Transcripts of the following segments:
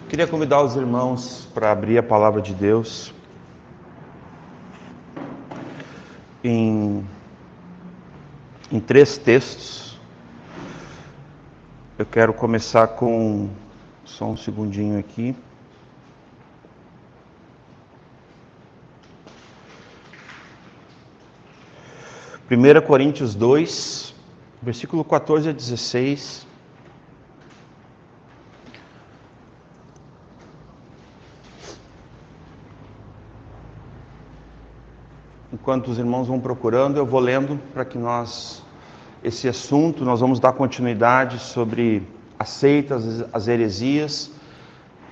Queria convidar os irmãos para abrir a palavra de Deus em 3 textos. Eu quero começar com, só um segundinho aqui. Primeira Coríntios 2, versículo 14 a 16. Enquanto os irmãos vão procurando, eu vou lendo para que esse assunto, nós vamos dar continuidade sobre as seitas, as heresias,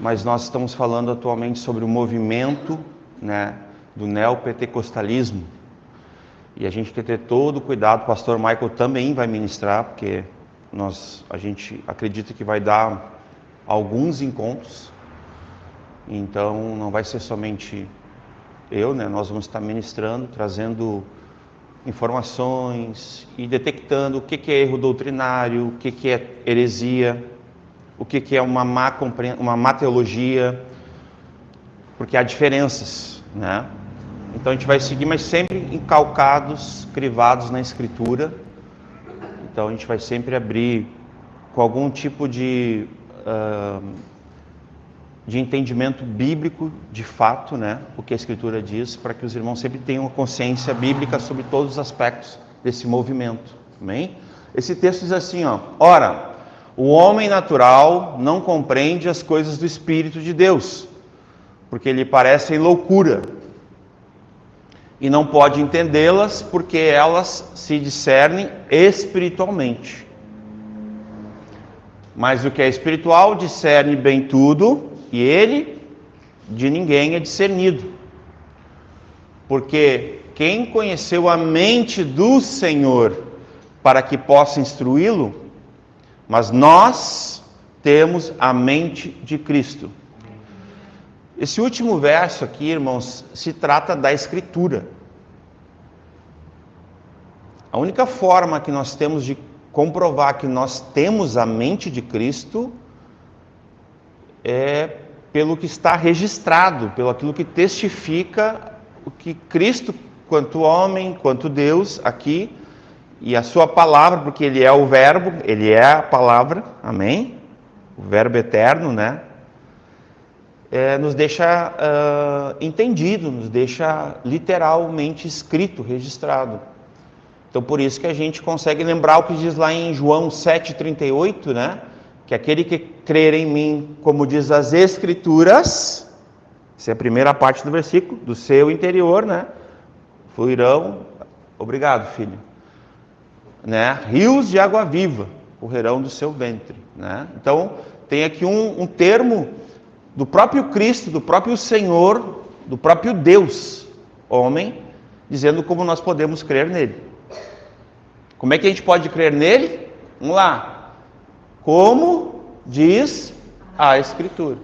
mas nós estamos falando atualmente sobre o movimento, do neopentecostalismo. E a gente tem que ter todo o cuidado, o pastor Michael também vai ministrar, porque a gente acredita que vai dar alguns encontros, então não vai ser somente nós vamos estar ministrando, trazendo informações e detectando o que é erro doutrinário, o que é heresia, o que é uma má teologia, porque há diferenças, Então a gente vai seguir, mas sempre encalcados, crivados na Escritura. Então a gente vai sempre abrir com algum tipo de entendimento bíblico, de fato, o que a Escritura diz, para que os irmãos sempre tenham uma consciência bíblica sobre todos os aspectos desse movimento. Amém? Esse texto diz assim, ora, o homem natural não compreende as coisas do Espírito de Deus, porque lhe parecem loucura, e não pode entendê-las, porque elas se discernem espiritualmente. Mas o que é espiritual discerne bem tudo, e ele de ninguém é discernido. Porque quem conheceu a mente do Senhor para que possa instruí-lo? Mas nós temos a mente de Cristo. Esse último verso aqui, irmãos, se trata da Escritura. A única forma que nós temos de comprovar que nós temos a mente de Cristo é pelo que está registrado, pelo aquilo que testifica o que Cristo, quanto homem, quanto Deus, aqui, e a sua palavra, porque Ele é o verbo, Ele é a palavra, amém? O verbo eterno, nos deixa entendido, nos deixa literalmente escrito, registrado. Então, por isso que a gente consegue lembrar o que diz lá em João 7,38, que aquele que crer em mim, como diz as Escrituras, essa é a primeira parte do versículo, do seu interior, fluirão, obrigado filho, rios de água viva, correrão do seu ventre, Então, tem aqui um termo do próprio Cristo, do próprio Senhor, do próprio Deus, homem, dizendo como nós podemos crer nele. Como é que a gente pode crer nele? Vamos lá. Como diz a Escritura.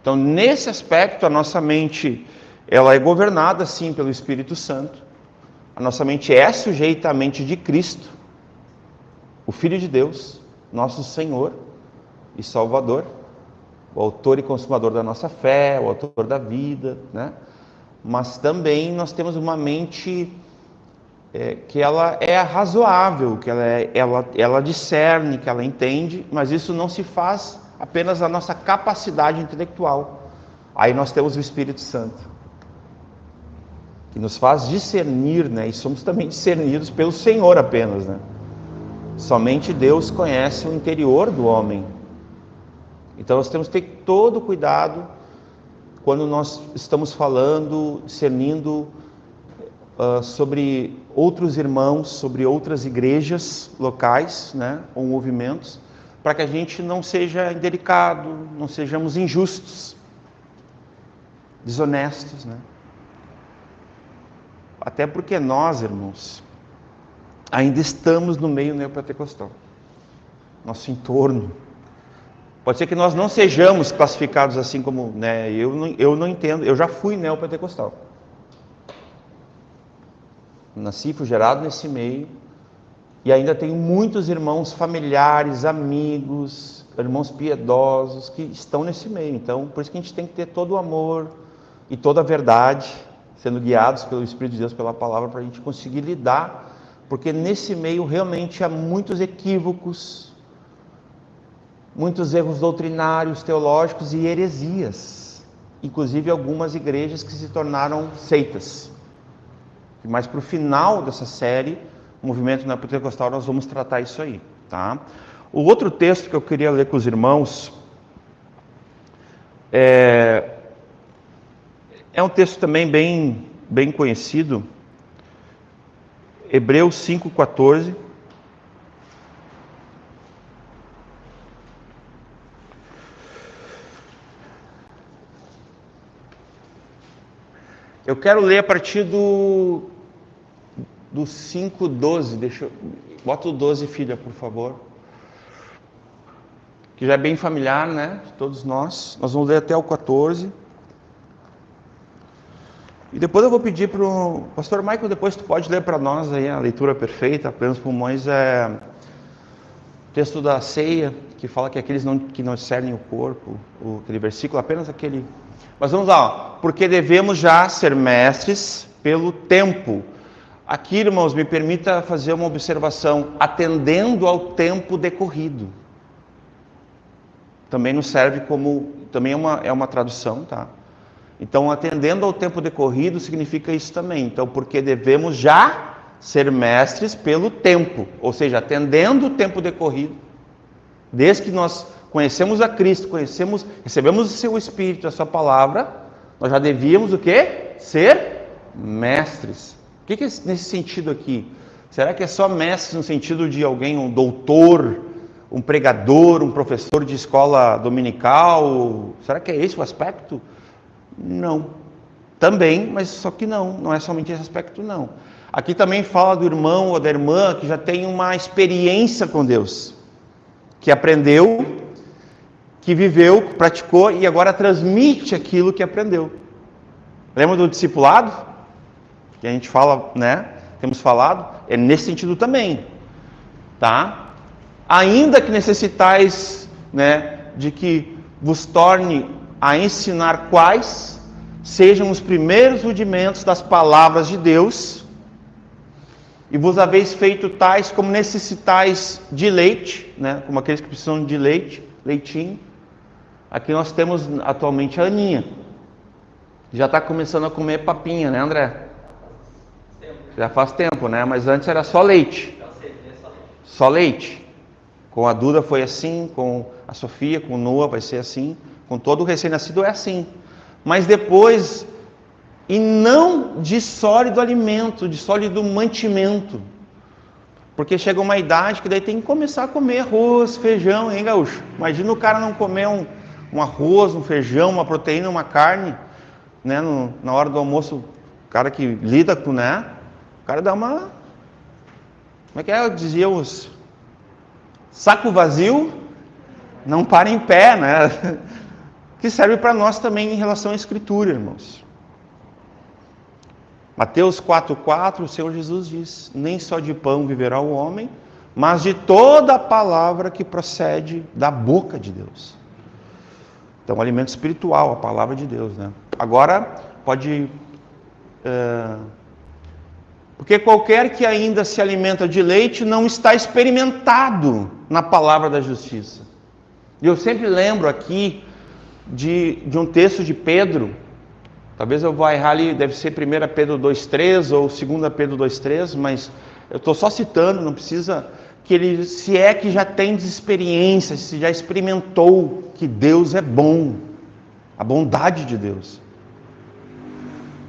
Então, nesse aspecto, a nossa mente, ela é governada, sim, pelo Espírito Santo. A nossa mente é sujeita à mente de Cristo, o Filho de Deus, nosso Senhor e Salvador, o autor e consumador da nossa fé, o autor da vida, Mas também nós temos uma mente que ela é razoável, que ela discerne, que ela entende, mas isso não se faz apenas a nossa capacidade intelectual. Aí nós temos o Espírito Santo, que nos faz discernir, e somos também discernidos pelo Senhor apenas, Somente Deus conhece o interior do homem. Então nós temos que ter todo o cuidado quando nós estamos falando, discernindo sobre outros irmãos, sobre outras igrejas locais, ou movimentos, para que a gente não seja indelicado, não sejamos injustos, desonestos, Até porque nós, irmãos, ainda estamos no meio neopentecostal, nosso entorno. Pode ser que nós não sejamos classificados assim como, eu não entendo, eu já fui neopentecostal. Nasci, fui gerado nesse meio, e ainda tenho muitos irmãos, familiares, amigos, irmãos piedosos que estão nesse meio. Então, por isso que a gente tem que ter todo o amor e toda a verdade, sendo guiados pelo Espírito de Deus, pela palavra, para a gente conseguir lidar, porque nesse meio realmente há muitos equívocos, muitos erros doutrinários, teológicos e heresias, inclusive algumas igrejas que se tornaram seitas. Mas para o final dessa série, o movimento neopentecostal, nós vamos tratar isso aí, tá? O outro texto que eu queria ler com os irmãos é um texto também bem conhecido, Hebreus 5,14. Eu quero ler a partir do 5,12. Bota o 12, filha, por favor. Que já é bem familiar, né? De todos nós. Nós vamos ler até o 14. E depois eu vou pedir para o pastor Michael, depois tu pode ler para nós aí a leitura perfeita, plenos pulmões, o texto da ceia, que fala que aqueles que não discernem o corpo, aquele versículo, apenas aquele. Mas vamos lá, ó. Porque devemos já ser mestres pelo tempo. Aqui, irmãos, me permita fazer uma observação, atendendo ao tempo decorrido. Também nos serve como, também é uma tradução, tá? Então, atendendo ao tempo decorrido significa isso também. Então, porque devemos já ser mestres pelo tempo, ou seja, atendendo o tempo decorrido, desde que nós conhecemos a Cristo, recebemos o seu Espírito, a sua palavra, nós já devíamos o quê? Ser mestres. O que é nesse sentido aqui? Será que é só mestre no sentido de alguém, um doutor, um pregador, um professor de escola dominical? Será que é esse o aspecto? Não. Também, mas só que não é somente esse aspecto, não. Aqui também fala do irmão ou da irmã que já tem uma experiência com Deus, que aprendeu, que viveu, que praticou e agora transmite aquilo que aprendeu. Lembra do discipulado? Que a gente fala, né? Temos falado, é nesse sentido também, tá? Ainda que necessitais, né, de que vos torne a ensinar quais sejam os primeiros rudimentos das palavras de Deus, e vos haveis feito tais como necessitais de leite, né, como aqueles que precisam de leite, leitinho. Aqui nós temos atualmente a Aninha, já está começando a comer papinha, né, André? Já faz tempo, né? Mas antes era só leite. Só leite. Com a Duda foi assim, com a Sofia, com o Noah vai ser assim, com todo o recém-nascido é assim. Mas depois, e não de sólido alimento, de sólido mantimento. Porque chega uma idade que daí tem que começar a comer arroz, feijão, hein, gaúcho? Imagina o cara não comer um arroz, um feijão, uma proteína, uma carne, né? Na hora do almoço, o cara que lida com, né? O cara dá uma... Como é que é? Eu dizia os... Saco vazio, não para em pé, né? Que serve para nós também em relação à Escritura, irmãos. Mateus 4,4, o Senhor Jesus diz: nem só de pão viverá o homem, mas de toda a palavra que procede da boca de Deus. Então, alimento espiritual, a palavra de Deus, né? Agora, pode... Porque qualquer que ainda se alimenta de leite não está experimentado na palavra da justiça. E eu sempre lembro aqui de um texto de Pedro, talvez eu vá errar ali, deve ser 1 Pedro 2,3 ou 2 Pedro 2,3, mas eu estou só citando, não precisa, que ele, se é que já tem experiência, se já experimentou que Deus é bom, a bondade de Deus.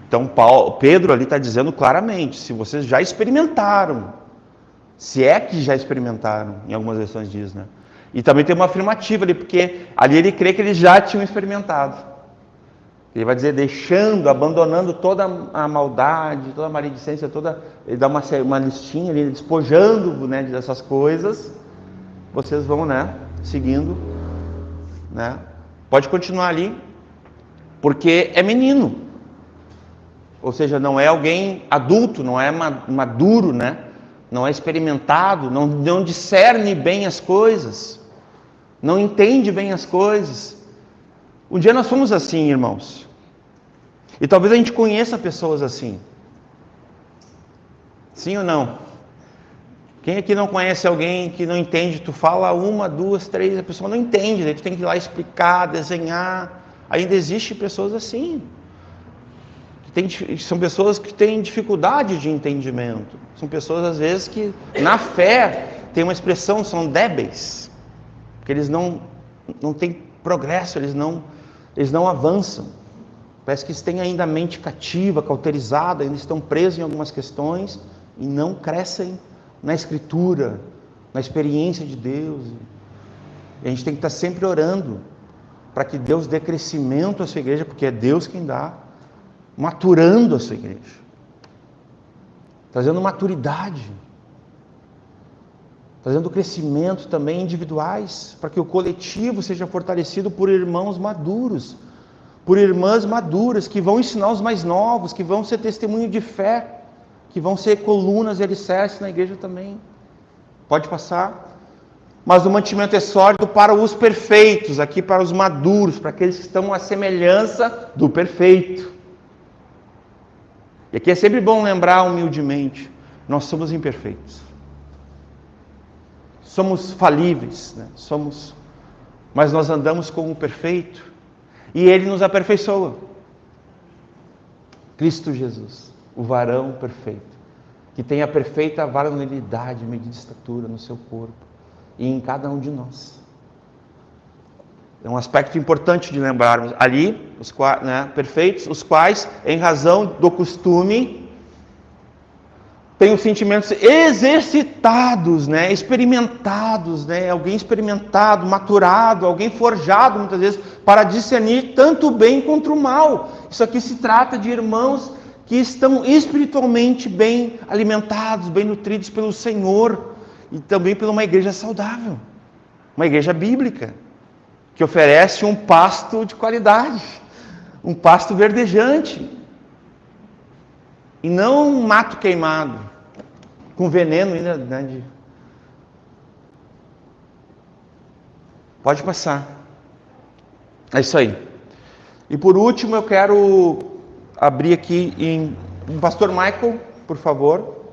Então Pedro ali está dizendo claramente, se vocês já experimentaram, se é que já experimentaram, em algumas versões diz, né? E também tem uma afirmativa ali, porque ali ele crê que eles já tinham experimentado. Ele vai dizer, deixando, abandonando toda a maldade, toda a maledicência, ele dá uma listinha ali, despojando, né, dessas coisas, vocês vão, né, seguindo, né? Pode continuar ali, porque é menino. Ou seja, não é alguém adulto, não é maduro, né? Não é experimentado, não discerne bem as coisas. não entende bem as coisas. Um dia nós fomos assim, irmãos. E talvez a gente conheça pessoas assim. Sim ou não? Quem aqui não conhece alguém que não entende? Tu fala uma, duas, três, a pessoa não entende. Daí tu tem que ir lá explicar, desenhar. Ainda existem pessoas assim. São pessoas que têm dificuldade de entendimento. São pessoas, às vezes, que na fé tem uma expressão, são débeis. Porque eles não têm progresso, eles não avançam. Parece que eles têm ainda a mente cativa, cauterizada, ainda estão presos em algumas questões e não crescem na Escritura, na experiência de Deus. E a gente tem que estar sempre orando para que Deus dê crescimento à sua igreja, porque é Deus quem dá, maturando a sua igreja, trazendo maturidade, trazendo crescimento também individuais, para que o coletivo seja fortalecido por irmãos maduros, por irmãs maduras, que vão ensinar os mais novos, que vão ser testemunho de fé, que vão ser colunas e alicerces na igreja também. Pode passar. Mas o mantimento é sólido para os perfeitos, aqui para os maduros, para aqueles que estão à semelhança do perfeito. E aqui é sempre bom lembrar humildemente, nós somos imperfeitos. Somos falíveis, né? Mas nós andamos com o perfeito e Ele nos aperfeiçoa. Cristo Jesus, o varão perfeito, que tem a perfeita varonilidade, medida de estatura no seu corpo e em cada um de nós. É um aspecto importante de lembrarmos. Ali, perfeitos, os quais, em razão do costume, têm os sentimentos exercitados, experimentados, alguém experimentado, maturado, alguém forjado muitas vezes para discernir tanto o bem contra o mal. Isso aqui se trata de irmãos que estão espiritualmente bem alimentados, bem nutridos pelo Senhor e também por uma igreja saudável, uma igreja bíblica, que oferece um pasto de qualidade, um pasto verdejante, e não um mato queimado, com veneno ainda, Pode passar. É isso aí. E por último eu quero abrir aqui em Pastor Michael, por favor,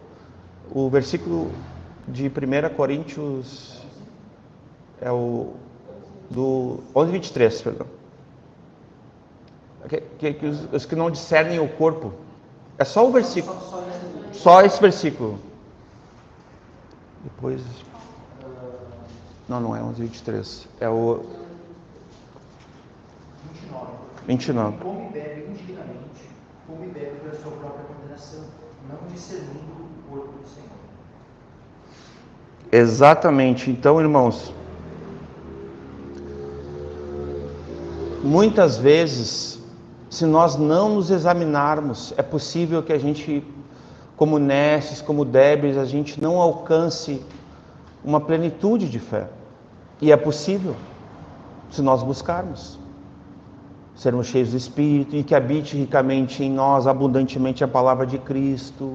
o versículo de 1 Coríntios, é o do 11:23, perdão. Os que não discernem o corpo. É só o versículo. Só esse versículo. Depois. Não é 11:23. É o 29. Come e bebe indignamente, come e bebe pela sua própria condenação, não discernindo o corpo do Senhor. Exatamente. Então, irmãos, muitas vezes, se nós não nos examinarmos, é possível que a gente, como Nesses, como débeis, a gente não alcance uma plenitude de fé. E é possível, se nós buscarmos, sermos cheios do Espírito e que habite ricamente em nós, abundantemente, a palavra de Cristo.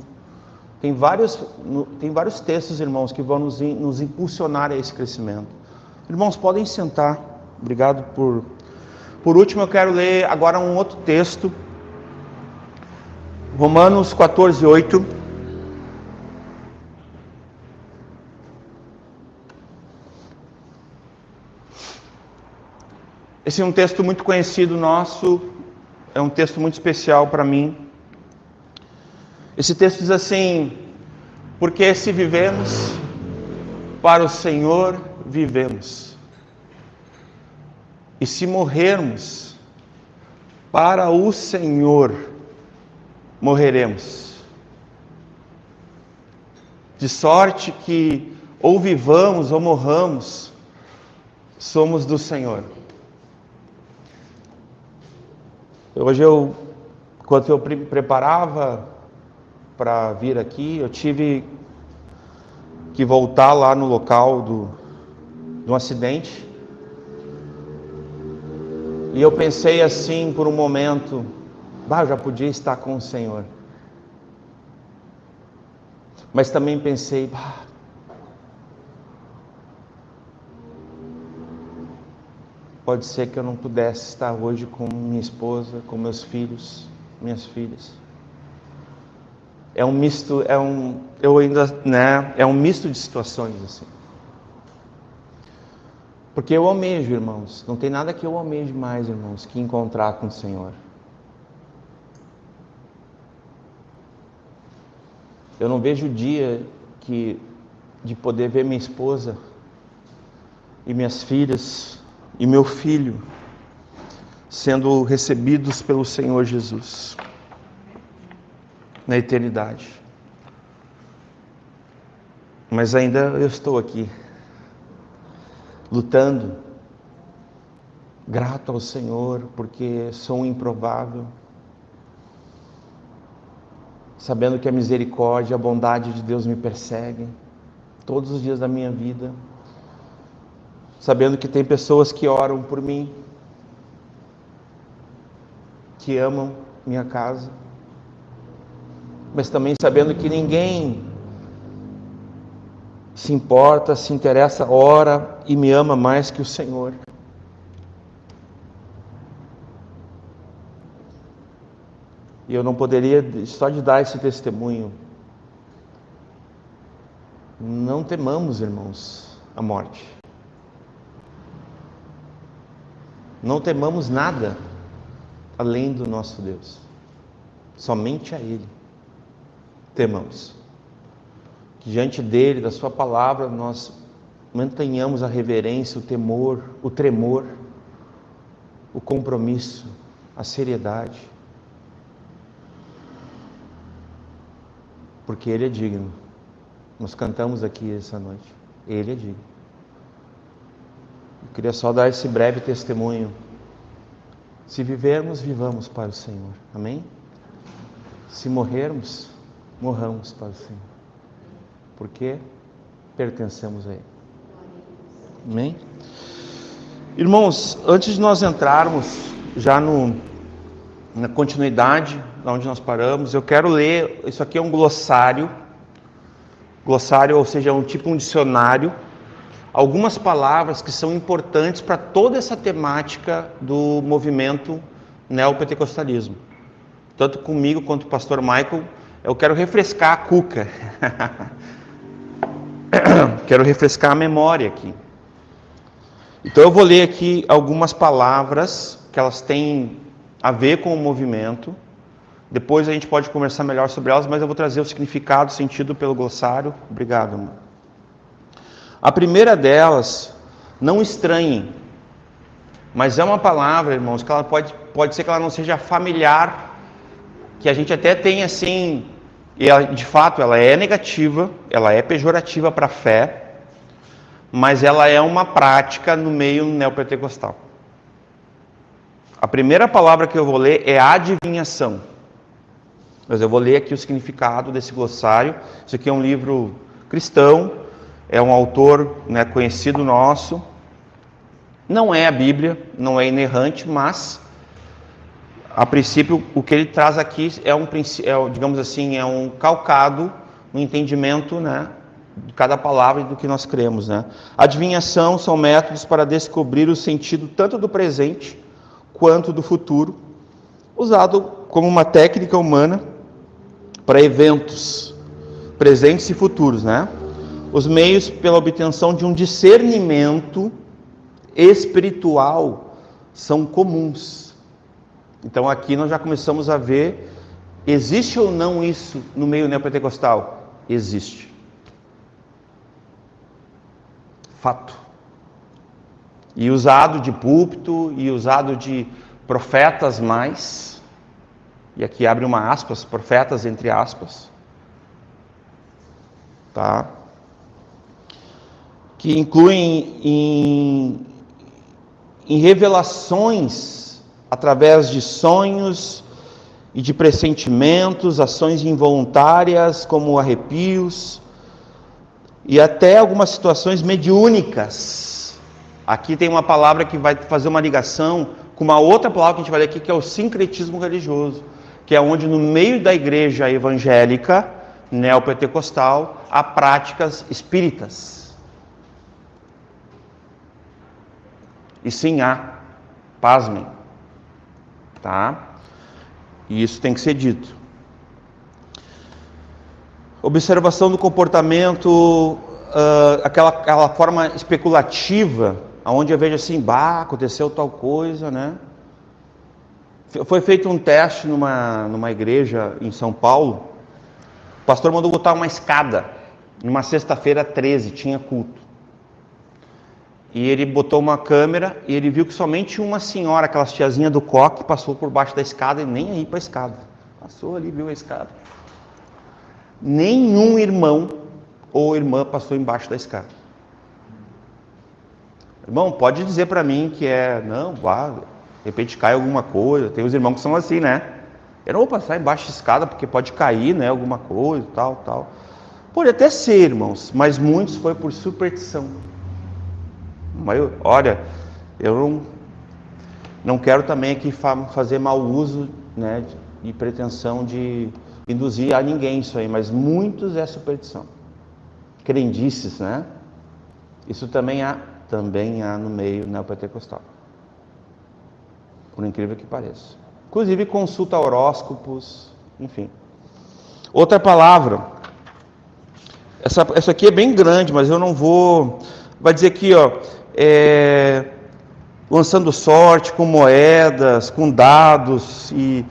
Tem vários textos, irmãos, que vão nos impulsionar a esse crescimento. Irmãos, podem sentar. Obrigado Por último, eu quero ler agora um outro texto. Romanos 14:8. Esse é um texto muito conhecido nosso, é um texto muito especial para mim. Esse texto diz assim: porque se vivemos, para o Senhor vivemos. E se morrermos, para o Senhor morreremos. De sorte que ou vivamos ou morramos, somos do Senhor. Hoje enquanto eu preparava para vir aqui, eu tive que voltar lá no local do acidente. E eu pensei assim por um momento, eu já podia estar com o Senhor. Mas também pensei, pode ser que eu não pudesse estar hoje com minha esposa, com meus filhos, minhas filhas. É um misto, é um misto de situações assim. Porque eu almejo, irmãos, não tem nada que eu almeje mais, irmãos, que encontrar com o Senhor. Eu não vejo o dia de poder ver minha esposa e minhas filhas e meu filho sendo recebidos pelo Senhor Jesus na eternidade. Mas ainda eu estou aqui, lutando, grato ao Senhor, porque sou um improvável, sabendo que a misericórdia e a bondade de Deus me perseguem todos os dias da minha vida, sabendo que tem pessoas que oram por mim, que amam minha casa, mas também sabendo que ninguém se importa, se interessa, ora e me ama mais que o Senhor. E eu não poderia, só de dar esse testemunho, não temamos, irmãos, a morte. Não temamos nada além do nosso Deus. Somente a Ele temamos. Que diante dEle, da Sua palavra, nós mantenhamos a reverência, o temor, o tremor, o compromisso, a seriedade. Porque Ele é digno. Nós cantamos aqui essa noite. Ele é digno. Eu queria só dar esse breve testemunho. Se vivermos, vivamos para o Senhor. Amém? Se morrermos, morramos para o Senhor. Porque pertencemos a Ele. Amém? Irmãos, antes de nós entrarmos já na continuidade, onde nós paramos, eu quero ler, isso aqui é um glossário, ou seja, um dicionário, algumas palavras que são importantes para toda essa temática do movimento neopentecostalismo. Tanto comigo quanto o pastor Michael, eu quero refrescar a cuca, quero refrescar a memória aqui. Então eu vou ler aqui algumas palavras que elas têm a ver com o movimento. Depois a gente pode conversar melhor sobre elas, mas eu vou trazer o significado, o sentido pelo glossário. Obrigado, irmão. A primeira delas, não estranhem, mas é uma palavra, irmãos, que ela pode ser que ela não seja familiar, que a gente até tem assim, e ela, de fato ela é negativa, ela é pejorativa para a fé, mas ela é uma prática no meio neopentecostal. A primeira palavra que eu vou ler é adivinhação. Mas eu vou ler aqui o significado desse glossário. Isso aqui é um livro cristão, é um autor conhecido nosso. Não é a Bíblia, não é inerrante, mas a princípio o que ele traz aqui digamos assim, é um calcado no entendimento, de cada palavra e do que nós cremos, Adivinhação são métodos para descobrir o sentido tanto do presente quanto do futuro, usado como uma técnica humana para eventos presentes e futuros, Os meios pela obtenção de um discernimento espiritual são comuns. Então aqui nós já começamos a ver, existe ou não isso no meio neopentecostal? Existe. Fato. E usado de púlpito, e usado de profetas mais, e aqui abre uma aspas, profetas entre aspas, tá? Que incluem em revelações através de sonhos e de pressentimentos, ações involuntárias como arrepios e até algumas situações mediúnicas. Aqui tem uma palavra que vai fazer uma ligação com uma outra palavra que a gente vai ler aqui, que é o sincretismo religioso, que é onde no meio da igreja evangélica, neopentecostal, há práticas espíritas. E sim há. Pasmem. Tá? E isso tem que ser dito. Observação do comportamento, aquela forma especulativa, onde eu vejo assim, aconteceu tal coisa, né? Foi feito um teste numa igreja em São Paulo. O pastor mandou botar uma escada. Numa sexta-feira 13, tinha culto. E ele botou uma câmera e ele viu que somente uma senhora, aquelas tiazinha do coque, passou por baixo da escada e nem aí para a escada. Passou ali, viu a escada. Nenhum irmão ou irmã passou embaixo da escada. Irmão, pode dizer para mim que de repente cai alguma coisa. Tem os irmãos que são assim, né? Eu não vou passar embaixo da escada porque pode cair, né? Alguma coisa, tal. Pode até ser, irmãos, mas muitos foi por superstição. Olha, eu não quero também aqui fazer mau uso, né, de pretensão de induzir a ninguém isso aí, mas muitos é superstição. Crendices, né? Isso também há no meio neopentecostal. Por incrível que pareça. Inclusive consulta horóscopos, enfim. Outra palavra. Essa aqui é bem grande, mas eu não vou... Vai dizer aqui, lançando sorte com moedas, com dados e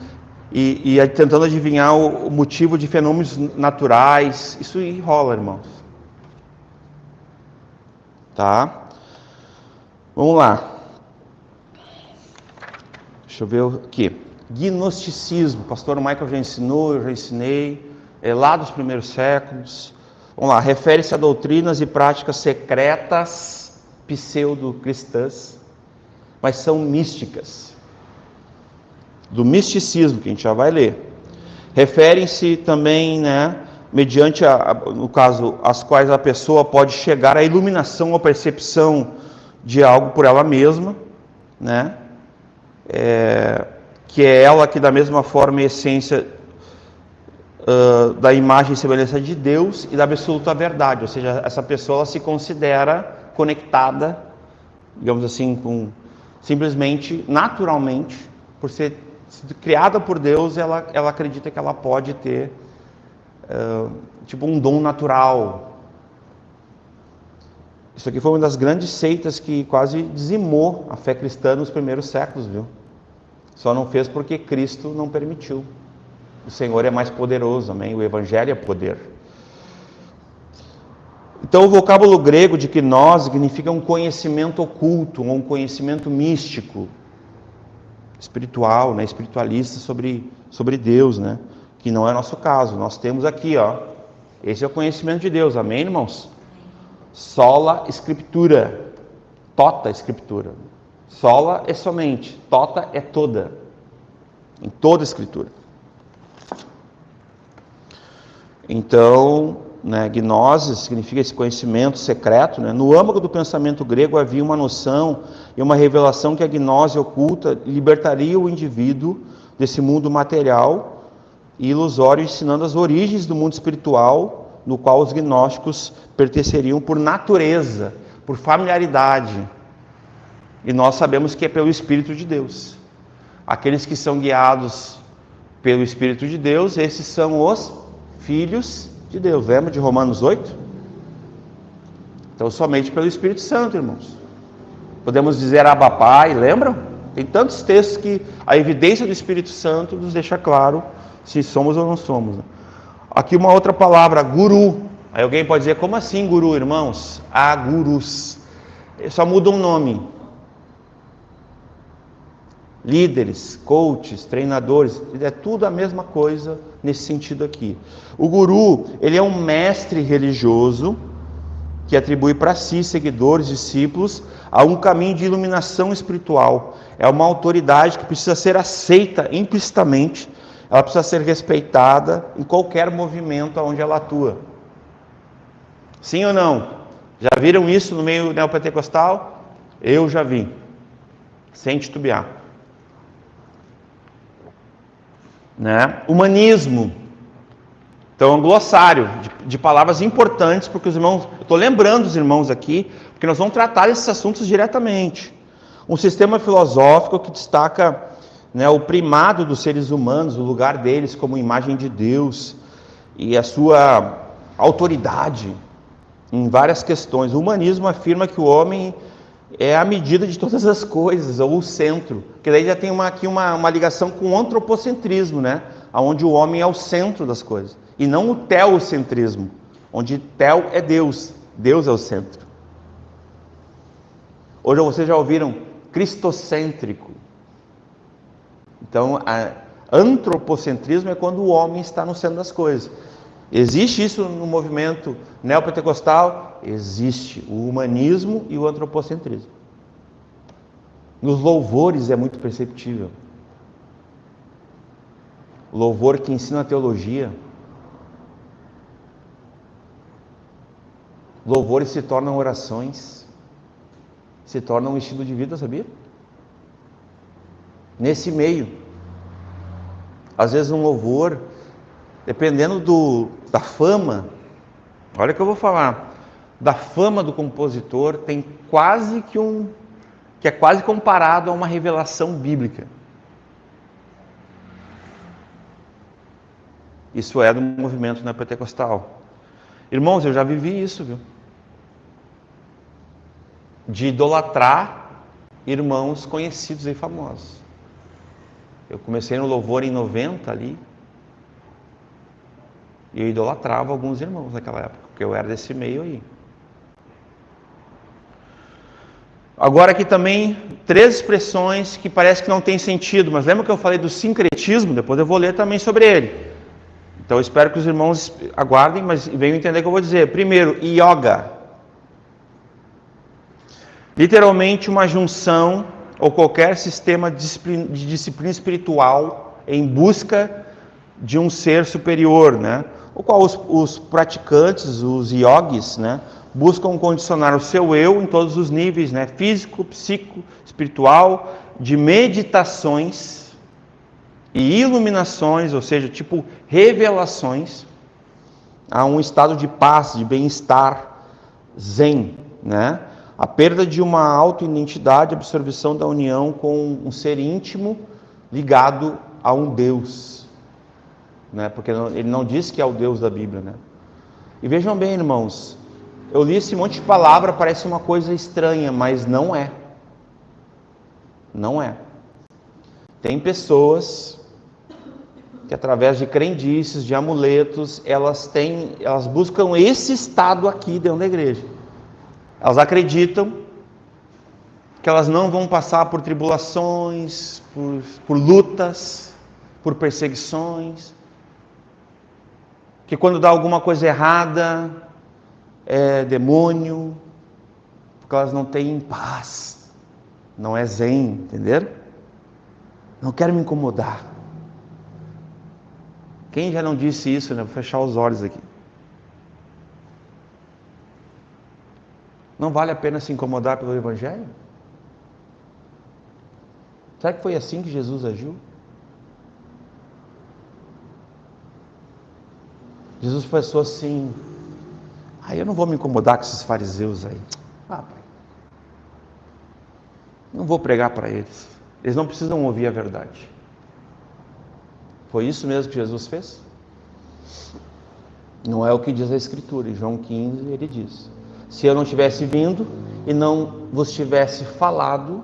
tentando adivinhar o motivo de fenômenos naturais. Isso enrola, irmãos. Tá? Vamos lá. Deixa eu ver aqui. Gnosticismo. O pastor Michael já ensinou, eu já ensinei. É lá dos primeiros séculos. Vamos lá. Refere-se a doutrinas e práticas secretas, pseudo-cristãs, mas são místicas. Do misticismo, que a gente já vai ler. Referem-se também, né, mediante, no caso, as quais a pessoa pode chegar à iluminação ou percepção de algo por ela mesma, né? Que é ela que, da mesma forma, é a essência da imagem e semelhança de Deus e da absoluta verdade. Ou seja, essa pessoa ela se considera conectada, digamos assim, simplesmente, naturalmente, por ser criada por Deus, ela acredita que ela pode ter um dom natural. Isso aqui foi uma das grandes seitas que quase dizimou a fé cristã nos primeiros séculos, viu? Só não fez porque Cristo não permitiu. O Senhor é mais poderoso, amém? O Evangelho é poder. Então, o vocábulo grego de gnose significa um conhecimento oculto, ou um conhecimento místico, espiritual, né? Espiritualista sobre Deus, né? Que não é nosso caso. Nós temos aqui, esse é o conhecimento de Deus, amém, irmãos? Sola Scriptura, tota Escritura. Sola é somente, tota é toda, em toda a Escritura. Então, né, gnose significa esse conhecimento secreto, né? No âmago do pensamento grego havia uma noção e uma revelação que a gnose oculta libertaria o indivíduo desse mundo material e ilusório, ensinando as origens do mundo espiritual, no qual os gnósticos pertenceriam por natureza, por familiaridade. E nós sabemos que é pelo Espírito de Deus. Aqueles que são guiados pelo Espírito de Deus, esses são os filhos de Deus. Lembra de Romanos 8? Então, somente pelo Espírito Santo, irmãos. Podemos dizer Abba Pai, lembram? Tem tantos textos que a evidência do Espírito Santo nos deixa claro se somos ou não somos. Aqui uma outra palavra, guru. Aí alguém pode dizer, como assim guru, irmãos? Há gurus. Só muda um nome. Líderes, coaches, treinadores, é tudo a mesma coisa nesse sentido aqui. O guru, ele é um mestre religioso que atribui para si, seguidores, discípulos, a um caminho de iluminação espiritual. É uma autoridade que precisa ser aceita implicitamente, ela precisa ser respeitada em qualquer movimento onde ela atua. Sim ou não? Já viram isso no meio neopentecostal? Eu já vi, sem titubear. Né? Humanismo. Então, um glossário de palavras importantes, porque os irmãos, eu estou lembrando os irmãos aqui, porque nós vamos tratar esses assuntos diretamente. Um sistema filosófico que destaca, né, o primado dos seres humanos, o lugar deles como imagem de Deus e a sua autoridade em várias questões. O humanismo afirma que o homem é a medida de todas as coisas, ou o centro, que daí já tem aqui uma ligação com o antropocentrismo, né? Onde o homem é o centro das coisas, e não o teocentrismo, onde teo é Deus, Deus é o centro. Hoje vocês já ouviram cristocêntrico. Então, antropocentrismo é quando o homem está no centro das coisas. Existe isso no movimento neopentecostal? Existe o humanismo e o antropocentrismo. Nos louvores é muito perceptível. O louvor que ensina a teologia. Louvores se tornam orações, se tornam um estilo de vida, sabia? Nesse meio. Às vezes um louvor, dependendo da fama, olha o que eu vou falar, da fama do compositor, tem quase que é quase comparado a uma revelação bíblica. Isso é do movimento neopentecostal. Irmãos, eu já vivi isso, viu? De idolatrar irmãos conhecidos e famosos. Eu comecei no louvor em 90 ali, e eu idolatrava alguns irmãos naquela época, porque eu era desse meio aí. Agora aqui também, 3 expressões que parece que não tem sentido, mas lembra que eu falei do sincretismo? Depois eu vou ler também sobre ele. Então eu espero que os irmãos aguardem, mas venham entender o que eu vou dizer. Primeiro, yoga. Literalmente uma junção ou qualquer sistema de disciplina espiritual em busca de um ser superior, né? O qual os praticantes, os yogis, né, buscam condicionar o seu eu em todos os níveis, né? Físico, psíquico, espiritual, de meditações e iluminações, ou seja, tipo revelações, a um estado de paz, de bem-estar, zen, né? A perda de uma auto-identidade, absorção da união com um ser íntimo ligado a um Deus, né? Porque ele não diz que é o Deus da Bíblia, né? E vejam bem, irmãos, eu li esse monte de palavra, parece uma coisa estranha, mas não é. Não é. Tem pessoas que através de crendices, de amuletos, elas buscam esse estado aqui dentro da igreja. Elas acreditam que elas não vão passar por tribulações, por lutas, por perseguições, que quando dá alguma coisa errada é demônio, porque elas não têm paz, não é zen, entenderam? Não quero me incomodar. Quem já não disse isso, né? Vou fechar os olhos aqui. Não vale a pena se incomodar pelo Evangelho? Será que foi assim que Jesus agiu? Jesus pensou assim: eu não vou me incomodar com esses fariseus aí. Pai, não vou pregar para eles. Eles não precisam ouvir a verdade. Foi isso mesmo que Jesus fez? Não é o que diz a Escritura. Em João 15 ele diz: se eu não tivesse vindo e não vos tivesse falado,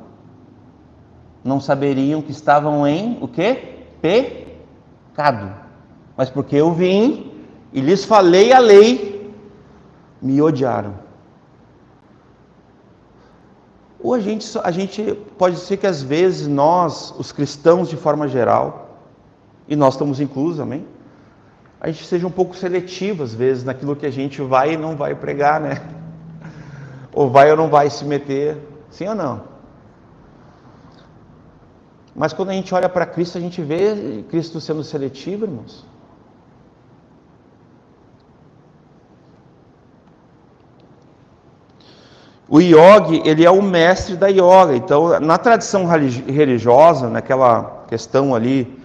não saberiam que estavam em o quê? Pecado. Mas porque eu vim e lhes falei a lei, me odiaram. Ou a gente pode ser que às vezes nós, os cristãos de forma geral, e nós estamos inclusos, amém? A gente seja um pouco seletivo às vezes naquilo que a gente vai e não vai pregar, né? Ou vai ou não vai se meter, sim ou não? Mas quando a gente olha para Cristo, a gente vê Cristo sendo seletivo, irmãos. O yogi, ele é o mestre da yoga. Então, na tradição religiosa, naquela questão ali,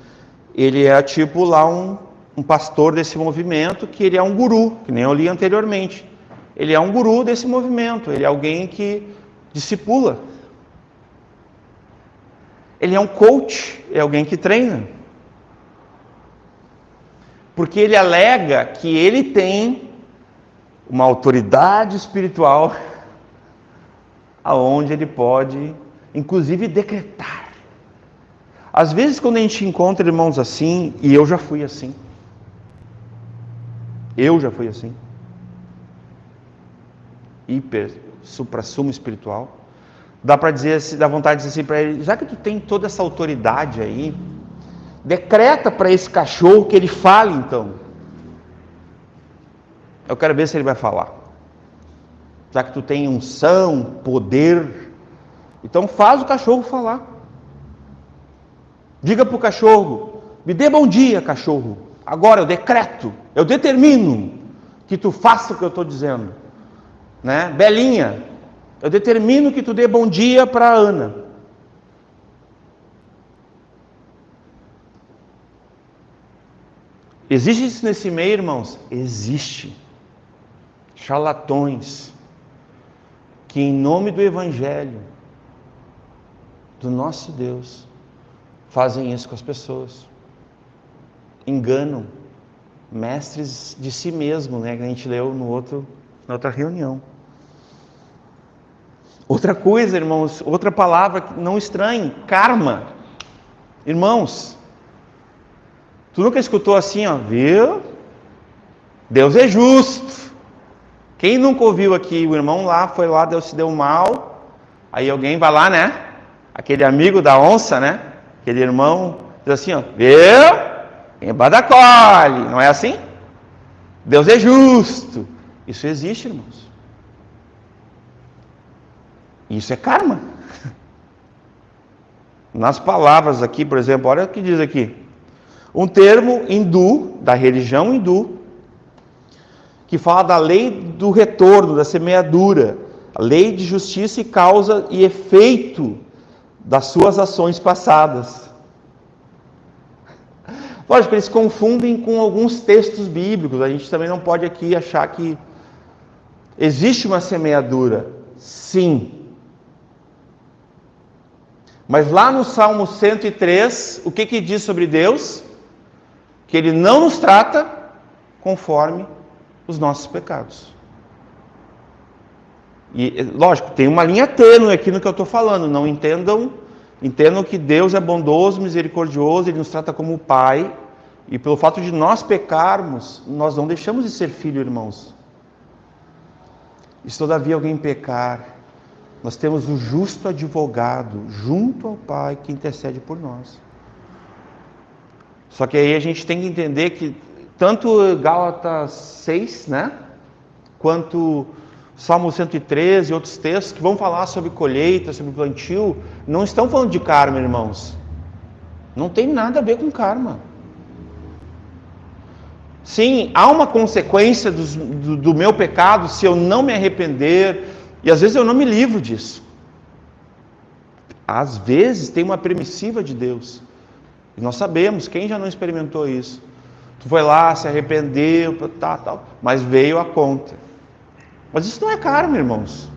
ele é tipo lá um pastor desse movimento, que ele é um guru, que nem eu li anteriormente. Ele é um guru desse movimento, ele é alguém que discipula. Ele é um coach, é alguém que treina. Porque ele alega que ele tem uma autoridade espiritual aonde ele pode, inclusive, decretar. Às vezes, quando a gente encontra irmãos assim, e eu já fui assim, hiper, supra-sumo espiritual, dá para dizer assim, dá vontade de dizer assim para ele, já que tu tem toda essa autoridade aí, decreta para esse cachorro que ele fale então. Eu quero ver se ele vai falar. Já que tu tem unção, poder, então faz o cachorro falar. Diga para o cachorro, me dê bom dia, cachorro. Agora eu decreto, eu determino que tu faça o que eu estou dizendo. Né? Belinha, eu determino que tu dê bom dia para a Ana. Existe isso nesse meio, irmãos? Existe. Charlatões que em nome do Evangelho do nosso Deus fazem isso com as pessoas. Enganam. Mestres de si mesmo, né? Que a gente leu na outra reunião. Outra coisa, irmãos, outra palavra que não estranhe, karma. Irmãos, tu nunca escutou assim, ó, viu? Deus é justo. Quem nunca ouviu aqui, o irmão lá, foi lá, Deus se deu mal, aí alguém vai lá, né? Aquele amigo da onça, né? Aquele irmão, diz assim, ó, viu? Embadacole, não é assim? Deus é justo. Isso existe, irmãos. Isso é karma. Nas palavras aqui, por exemplo, olha o que diz aqui. Um termo hindu, da religião hindu, que fala da lei do retorno, da semeadura, a lei de justiça e causa e efeito das suas ações passadas. Lógico, eles confundem com alguns textos bíblicos, a gente também não pode aqui achar que existe uma semeadura, sim. Mas lá no Salmo 103, o que diz sobre Deus? Que Ele não nos trata conforme os nossos pecados. E, lógico, tem uma linha tênue aqui no que eu estou falando. Não entendam que Deus é bondoso, misericordioso, Ele nos trata como Pai. E pelo fato de nós pecarmos, nós não deixamos de ser filho, irmãos. E se todavia alguém pecar, nós temos o justo advogado junto ao Pai que intercede por nós. Só que aí a gente tem que entender que tanto Gálatas 6, né, quanto Salmo 113 e outros textos que vão falar sobre colheita, sobre plantio, não estão falando de karma, irmãos. Não tem nada a ver com karma. Sim, há uma consequência do meu pecado se eu não me arrepender, e às vezes eu não me livro disso. Às vezes tem uma permissiva de Deus, e nós sabemos, quem já não experimentou isso? Tu foi lá, se arrependeu, tal, mas veio a conta. Mas isso não é karma, irmãos.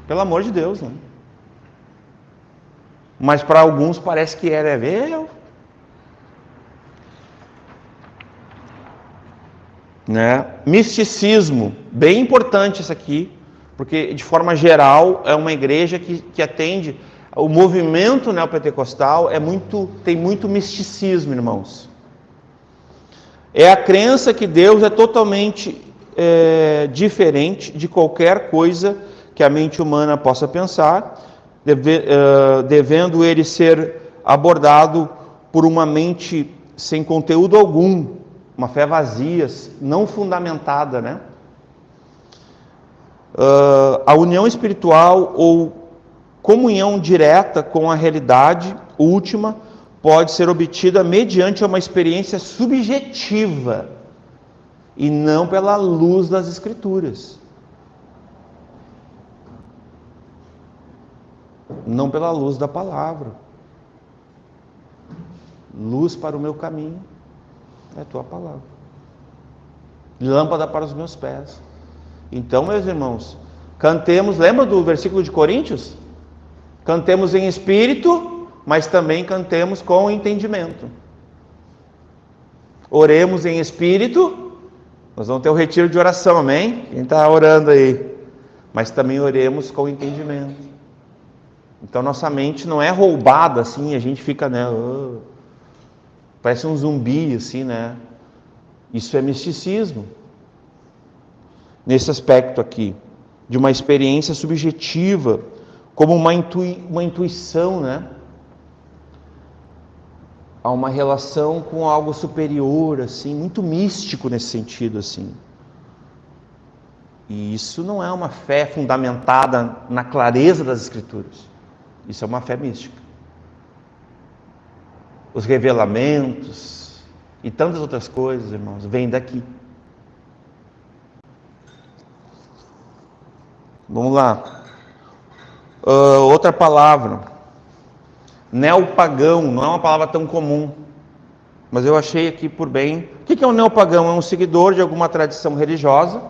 Pelo amor de Deus, né? Mas para alguns parece que é ver. Né? Misticismo, bem importante isso aqui, porque de forma geral é uma igreja que atende, o movimento neopentecostal tem muito misticismo, irmãos. É a crença que Deus é totalmente diferente de qualquer coisa que a mente humana possa pensar, devendo ele ser abordado por uma mente sem conteúdo algum, uma fé vazia, não fundamentada, né? A união espiritual ou comunhão direta com a realidade última pode ser obtida mediante uma experiência subjetiva e não pela luz das Escrituras. Não pela luz da palavra. Luz para o meu caminho é a tua palavra. Lâmpada para os meus pés. Então, meus irmãos, cantemos, lembra do versículo de Coríntios? Cantemos em espírito, mas também cantemos com entendimento. Oremos em espírito, nós vamos ter um retiro de oração, amém? Quem está orando aí? Mas também oremos com entendimento. Então nossa mente não é roubada assim, a gente fica, né? Parece um zumbi assim, né? Isso é misticismo. Nesse aspecto aqui, de uma experiência subjetiva, como uma intuição, né? Há uma relação com algo superior, assim, muito místico nesse sentido, assim. E isso não é uma fé fundamentada na clareza das Escrituras. Isso é uma fé mística. Os revelamentos e tantas outras coisas, irmãos, vêm daqui. Vamos lá. Outra palavra. Neopagão, não é uma palavra tão comum, mas eu achei aqui por bem. O que é um neopagão? É um seguidor de alguma tradição religiosa,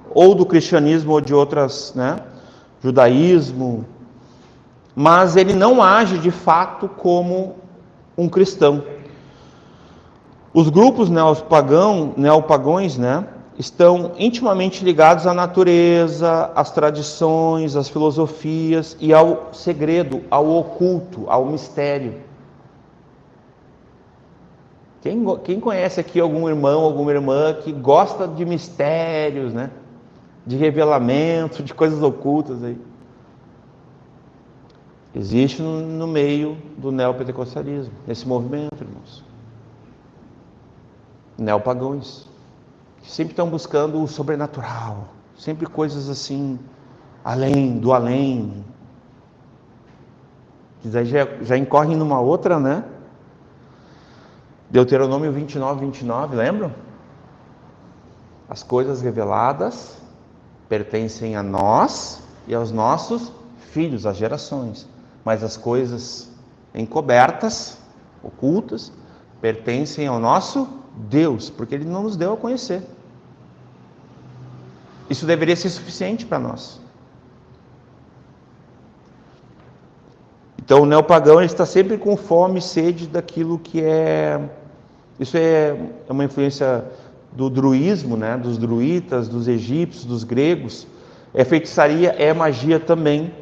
ou do cristianismo, ou de outras, né? Judaísmo, mas ele não age de fato como um cristão. Os grupos neopagões, né? Estão intimamente ligados à natureza, às tradições, às filosofias e ao segredo, ao oculto, ao mistério. Quem conhece aqui algum irmão, alguma irmã que gosta de mistérios, né? De revelamento, de coisas ocultas aí? Existe no meio do neopentecostalismo, nesse movimento, irmãos. Neopagões. Sempre estão buscando o sobrenatural, sempre coisas assim, além do além. Que aí já incorrem numa outra, né? Deuteronômio 29, lembram? As coisas reveladas pertencem a nós e aos nossos filhos, às gerações. Mas as coisas encobertas, ocultas, pertencem ao nosso Deus, porque Ele não nos deu a conhecer. Isso deveria ser suficiente para nós. Então o neopagão está sempre com fome e sede daquilo que é... Isso é uma influência do druísmo, né? Dos druitas, dos egípcios, dos gregos. É feitiçaria, é magia também,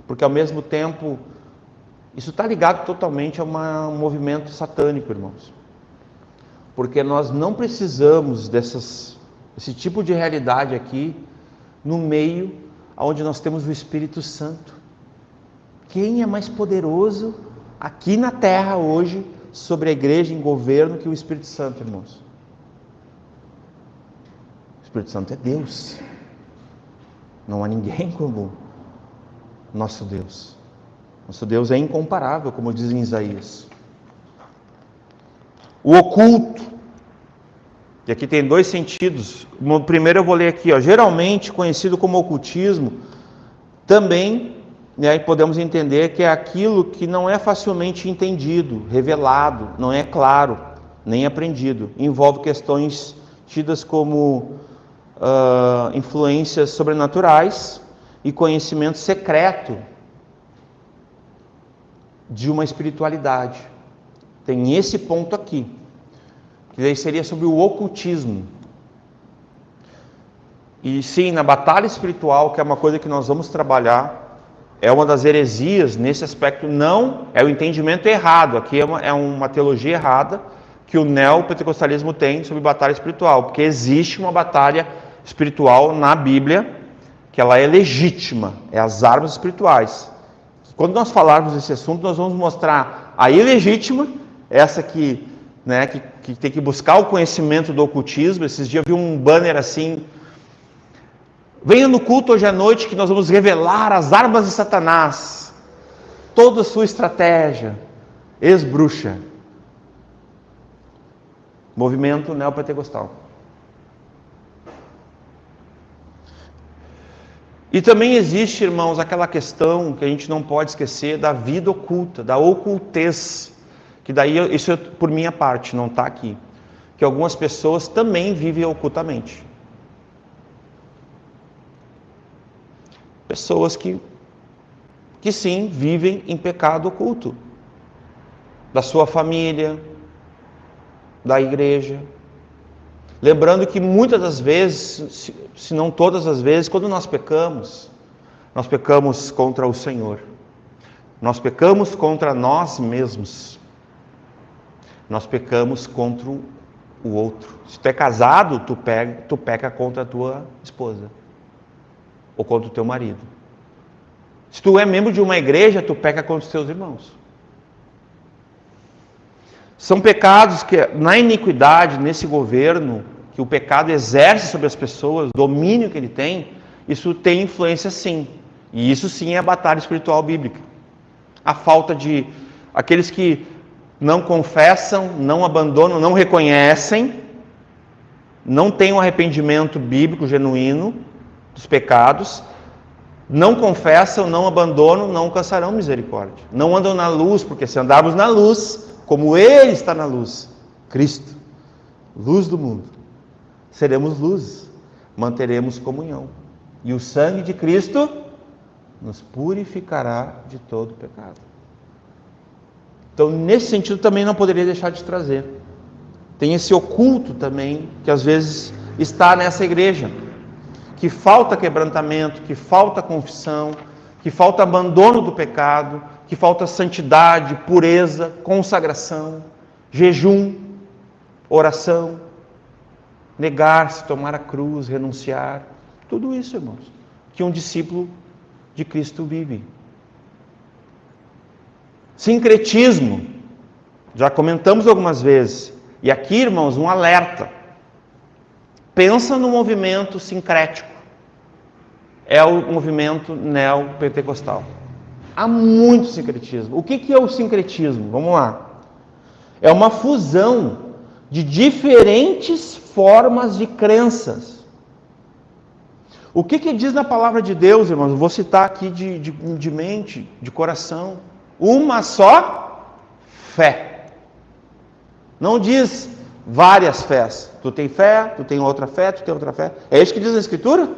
porque ao mesmo tempo isso está ligado totalmente a um movimento satânico, irmãos. Porque nós não precisamos esse tipo de realidade aqui no meio onde nós temos o Espírito Santo. Quem é mais poderoso aqui na terra hoje sobre a igreja em governo que o Espírito Santo, irmãos? O Espírito Santo é Deus. Não há ninguém como nosso Deus. Nosso Deus é incomparável, como diz em Isaías. O oculto. E aqui tem dois sentidos. O primeiro eu vou ler aqui, ó. Geralmente conhecido como ocultismo, também, né, podemos entender que é aquilo que não é facilmente entendido, revelado, não é claro, nem aprendido. Envolve questões tidas como influências sobrenaturais e conhecimento secreto de uma espiritualidade. Tem esse ponto aqui, que daí seria sobre o ocultismo. E sim, na batalha espiritual, que é uma coisa que nós vamos trabalhar, é uma das heresias nesse aspecto, não é o entendimento errado, aqui é uma teologia errada que o neopentecostalismo tem sobre batalha espiritual, porque existe uma batalha espiritual na Bíblia, que ela é legítima, é as armas espirituais. Quando nós falarmos desse assunto, nós vamos mostrar a ilegítima, essa que tem que buscar o conhecimento do ocultismo. Esses dias eu vi um banner assim: venha no culto hoje à noite que nós vamos revelar as armas de Satanás, toda a sua estratégia, ex-bruxa. Movimento neopentecostal. E também existe, irmãos, aquela questão que a gente não pode esquecer da vida oculta, da ocultez, que daí, isso é por minha parte, não está aqui, que algumas pessoas também vivem ocultamente. Pessoas que que sim, vivem em pecado oculto. Da sua família, da igreja. Lembrando que muitas das vezes, se não todas as vezes, quando nós pecamos contra o Senhor. Nós pecamos contra nós mesmos. Nós pecamos contra o outro. Se tu é casado, tu peca contra a tua esposa. Ou contra o teu marido. Se tu é membro de uma igreja, tu peca contra os teus irmãos. São pecados que, na iniquidade, nesse governo, que o pecado exerce sobre as pessoas, o domínio que ele tem, isso tem influência sim. E isso sim é a batalha espiritual bíblica. A falta de... aqueles que não confessam, não abandonam, não reconhecem, não têm um arrependimento bíblico genuíno dos pecados, não confessam, não abandonam, não alcançarão misericórdia. Não andam na luz, porque se andarmos na luz, como Ele está na luz, Cristo, luz do mundo, seremos luzes, manteremos comunhão. E o sangue de Cristo nos purificará de todo pecado. Então, nesse sentido, também não poderia deixar de trazer. Tem esse oculto também, que às vezes está nessa igreja, que falta quebrantamento, que falta confissão, que falta abandono do pecado, que falta santidade, pureza, consagração, jejum, oração, negar-se, tomar a cruz, renunciar. Tudo isso, irmãos, que um discípulo de Cristo vive. Sincretismo, já comentamos algumas vezes. E aqui, irmãos, um alerta. Pensa no movimento sincrético. É o movimento neopentecostal. Há muito sincretismo. O que é o sincretismo? Vamos lá. É uma fusão de diferentes formas de crenças. O que diz na palavra de Deus, irmãos? Eu vou citar aqui de mente, de coração. Uma só fé. Não diz várias fés. Tu tem fé, tu tem outra fé, tu tem outra fé. É isso que diz a Escritura?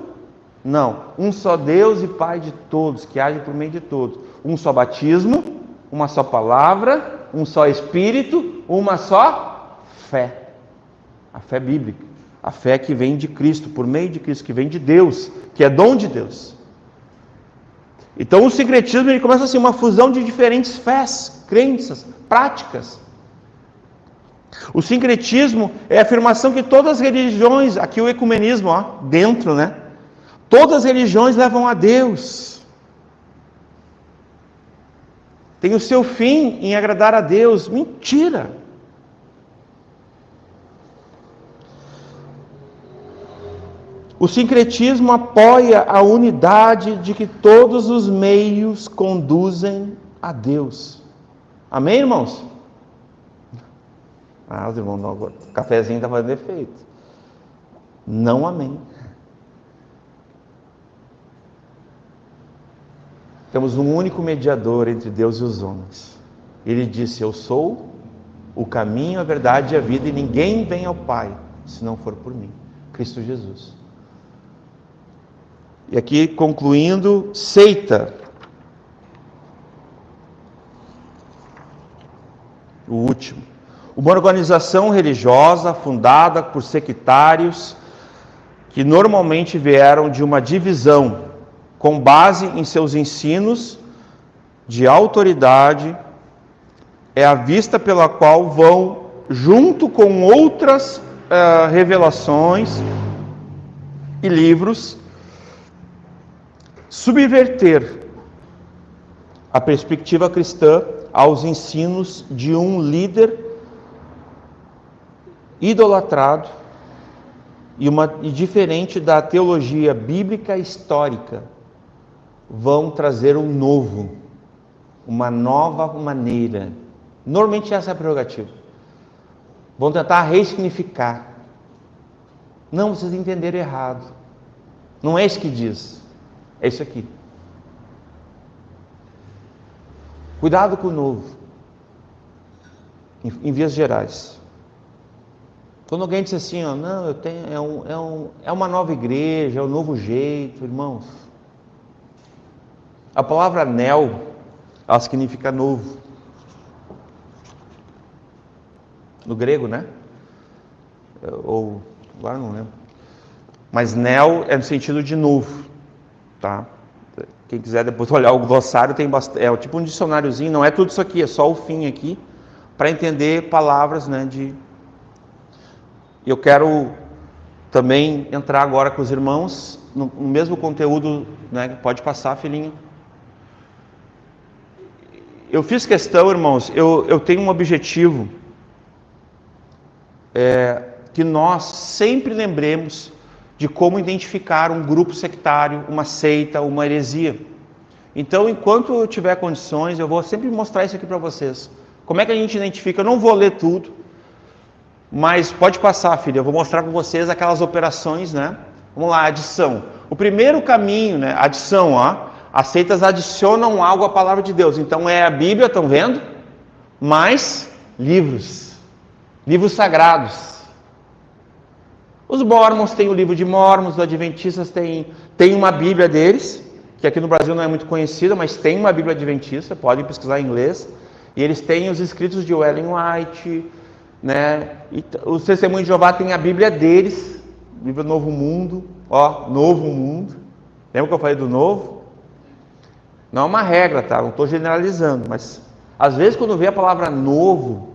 Não. Um só Deus e Pai de todos, que age por meio de todos. Um só batismo, uma só palavra, um só Espírito, uma só fé. A fé bíblica. A fé que vem de Cristo, por meio de Cristo, que vem de Deus, que é dom de Deus. Então o sincretismo ele começa assim, uma fusão de diferentes fés, crenças, práticas. O sincretismo é a afirmação que todas as religiões, aqui o ecumenismo, ó, dentro, né? Todas as religiões levam a Deus. Tem o seu fim em agradar a Deus. Mentira! O sincretismo apoia a unidade de que todos os meios conduzem a Deus. Amém, irmãos? Os irmãos, não, o cafezinho está fazendo efeito. Não amém. Temos um único mediador entre Deus e os homens. Ele disse, eu sou o caminho, a verdade e a vida, e ninguém vem ao Pai, se não for por mim. Cristo Jesus. E aqui, concluindo, seita. O último. Uma organização religiosa fundada por sectários que normalmente vieram de uma divisão com base em seus ensinos de autoridade, é a vista pela qual vão, junto com outras revelações e livros, subverter a perspectiva cristã aos ensinos de um líder idolatrado e diferente da teologia bíblica histórica. Vão trazer um novo, uma nova maneira. Normalmente essa é a prerrogativa. Vão tentar ressignificar. Não, vocês entenderam errado. Não é isso que diz. É isso aqui. Cuidado com o novo. Em vias gerais. Quando alguém diz assim, ó, não, eu tenho, é uma nova igreja, é um novo jeito, irmãos. A palavra neo, ela significa novo. No grego, né? Ou, agora não lembro. Mas neo é no sentido de novo, tá? Quem quiser depois olhar o glossário, tem bastante, é tipo um dicionáriozinho, não é tudo isso aqui, é só o fim aqui, para entender palavras, né? Eu quero também entrar agora com os irmãos no mesmo conteúdo, né? Pode passar, filhinho. Eu fiz questão, irmãos, eu tenho um objetivo, que nós sempre lembremos de como identificar um grupo sectário, uma seita, uma heresia. Então, enquanto eu tiver condições, eu vou sempre mostrar isso aqui para vocês. Como é que a gente identifica? Eu não vou ler tudo, mas pode passar, filha. Eu vou mostrar para vocês aquelas operações, né? Vamos lá, adição. O primeiro caminho, né? Adição, ó. As seitas adicionam algo à palavra de Deus. Então é a Bíblia, estão vendo? Mais livros. Livros sagrados. Os Mormons têm o livro de Mormons, os Adventistas têm uma Bíblia deles, que aqui no Brasil não é muito conhecida, mas tem uma Bíblia Adventista, podem pesquisar em inglês. E eles têm os escritos de Ellen White, né? E os Testemunhos de Jeová têm a Bíblia deles, Bíblia Novo Mundo, ó, Novo Mundo. Lembra que eu falei do Novo? Não é uma regra, tá? Não estou generalizando, mas às vezes quando vê a palavra novo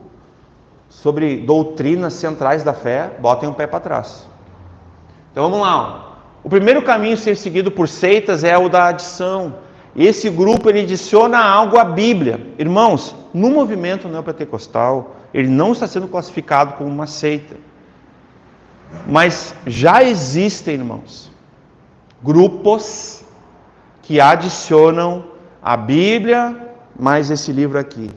sobre doutrinas centrais da fé, botem um pé para trás. Então vamos lá. Ó. O primeiro caminho a ser seguido por seitas é o da adição. Esse grupo ele adiciona algo à Bíblia. Irmãos, no movimento neopentecostal, ele não está sendo classificado como uma seita. Mas já existem, irmãos, grupos que adicionam a Bíblia mais esse livro aqui.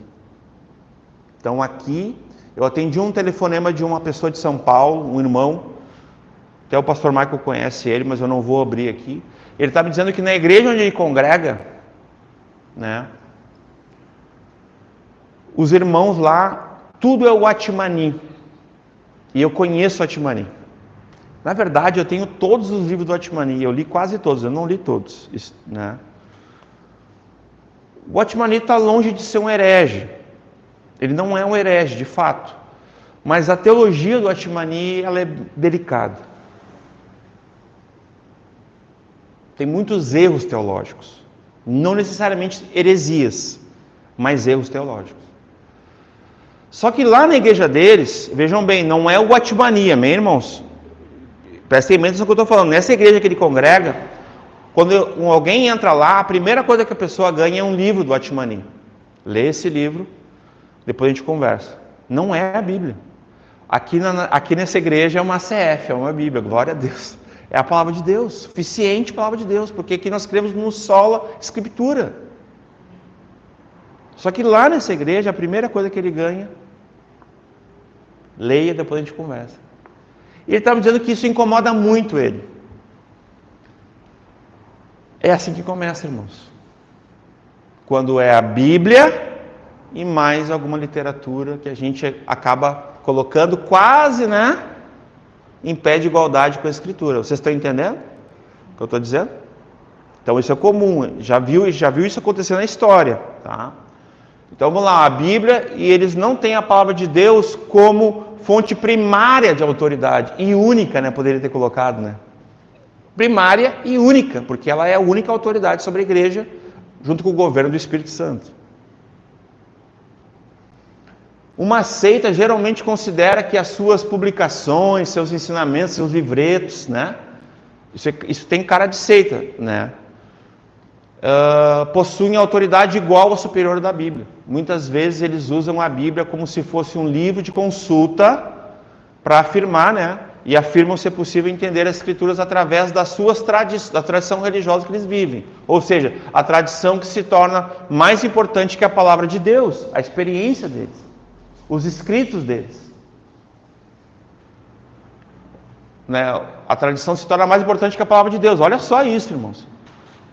Então aqui, eu atendi um telefonema de uma pessoa de São Paulo, um irmão, até o pastor Michael conhece ele, mas eu não vou abrir aqui. Ele está me dizendo que na igreja onde ele congrega, né, os irmãos lá, tudo é o Atmani. E eu conheço o Atmani. Na verdade, eu tenho todos os livros do Atmani, eu li quase todos, eu não li todos, né? O Atmani está longe de ser um herege. Ele não é um herege, de fato. Mas a teologia do Atmani, ela é delicada. Tem muitos erros teológicos. Não necessariamente heresias, mas erros teológicos. Só que lá na igreja deles, vejam bem, não é o Atmani, amém, irmãos? Prestem atenção no que eu estou falando. Nessa igreja que ele congrega, quando alguém entra lá, a primeira coisa que a pessoa ganha é um livro do Atmani. Lê esse livro, depois a gente conversa. Não é a Bíblia. Aqui nessa igreja é uma CF, é uma Bíblia, glória a Deus. É a palavra de Deus, suficiente palavra de Deus, porque aqui nós cremos no sola escritura. Só que lá nessa igreja, a primeira coisa que ele ganha, leia, depois a gente conversa. E ele estava dizendo que isso incomoda muito ele. É assim que começa, irmãos. Quando é a Bíblia e mais alguma literatura que a gente acaba colocando quase, né, em pé de igualdade com a Escritura. Vocês estão entendendo o que eu estou dizendo? Então isso é comum, já viu isso acontecer na história, tá? Então vamos lá, a Bíblia, e eles não têm a palavra de Deus como fonte primária de autoridade, e única, né, poderia ter colocado, né? Primária e única, porque ela é a única autoridade sobre a igreja, junto com o governo do Espírito Santo. Uma seita geralmente considera que as suas publicações, seus ensinamentos, seus livretos, né? Isso tem cara de seita, né? Possuem autoridade igual ou superior da Bíblia. Muitas vezes eles usam a Bíblia como se fosse um livro de consulta para afirmar, né? E afirmam ser possível entender as Escrituras através da tradição religiosa que eles vivem. Ou seja, a tradição que se torna mais importante que a palavra de Deus, a experiência deles, os escritos deles. Né? A tradição se torna mais importante que a palavra de Deus. Olha só isso, irmãos.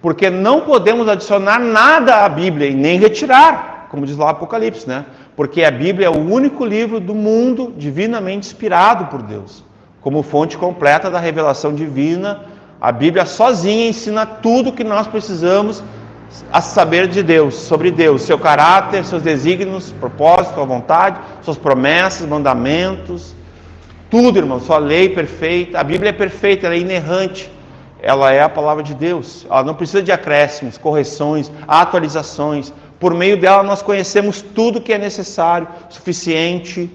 Porque não podemos adicionar nada à Bíblia e nem retirar, como diz lá o Apocalipse, né? Porque a Bíblia é o único livro do mundo divinamente inspirado por Deus. Como fonte completa da revelação divina, a Bíblia sozinha ensina tudo o que nós precisamos a saber de Deus, sobre Deus, seu caráter, seus desígnios, propósito, sua vontade, suas promessas, mandamentos, tudo, irmão, sua lei perfeita. A Bíblia é perfeita, ela é inerrante, ela é a palavra de Deus, ela não precisa de acréscimos, correções, atualizações. Por meio dela nós conhecemos tudo que é necessário, suficiente,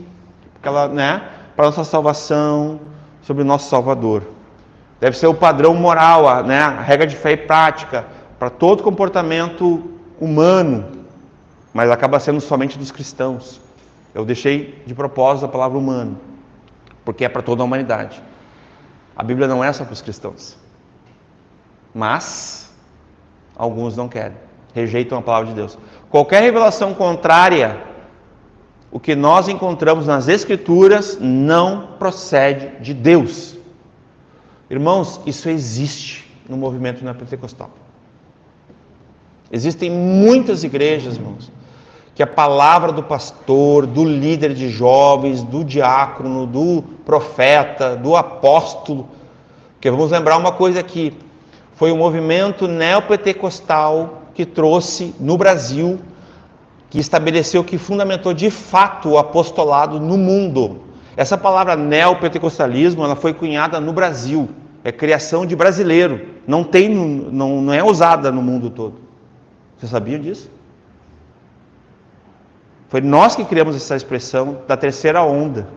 para a nossa salvação, sobre o nosso Salvador. Deve ser o padrão moral, a regra de fé e prática, para todo comportamento humano, mas acaba sendo somente dos cristãos. Eu deixei de propósito a palavra humano, porque é para toda a humanidade. A Bíblia não é só para os cristãos. Mas alguns não querem, rejeitam a palavra de Deus. Qualquer revelação contrária, o que nós encontramos nas Escrituras, não procede de Deus. Irmãos, isso existe no movimento neopentecostal. Existem muitas igrejas, irmãos, que a palavra do pastor, do líder de jovens, do diácono, do profeta, do apóstolo, porque vamos lembrar uma coisa aqui, foi o movimento neopentecostal que trouxe no Brasil, que estabeleceu, que fundamentou de fato o apostolado no mundo. Essa palavra neopentecostalismo, ela foi cunhada no Brasil, é criação de brasileiro, não é usada no mundo todo. Vocês sabiam disso? Foi nós que criamos essa expressão da terceira onda,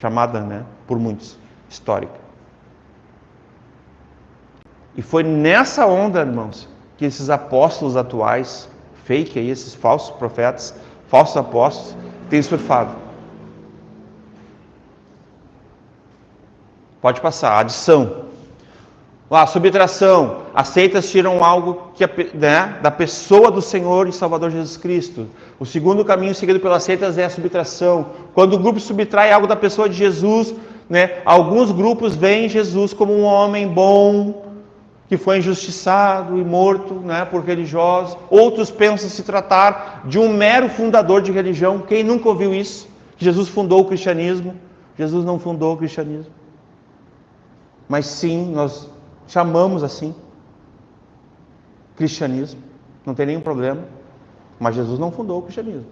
chamada, por muitos, histórica. E foi nessa onda, irmãos, que esses apóstolos atuais, fake aí, esses falsos profetas, falsos apóstolos, têm surfado. Pode passar, adição. Subtração. As seitas tiram algo da pessoa do Senhor e Salvador Jesus Cristo. O segundo caminho seguido pelas seitas é a subtração. Quando o grupo subtrai algo da pessoa de Jesus, alguns grupos veem Jesus como um homem bom, que foi injustiçado e morto por religiosos. Outros pensam se tratar de um mero fundador de religião. Quem nunca ouviu isso? Que Jesus fundou o cristianismo. Jesus não fundou o cristianismo. Mas sim, nós chamamos assim cristianismo, não tem nenhum problema, mas Jesus não fundou o cristianismo.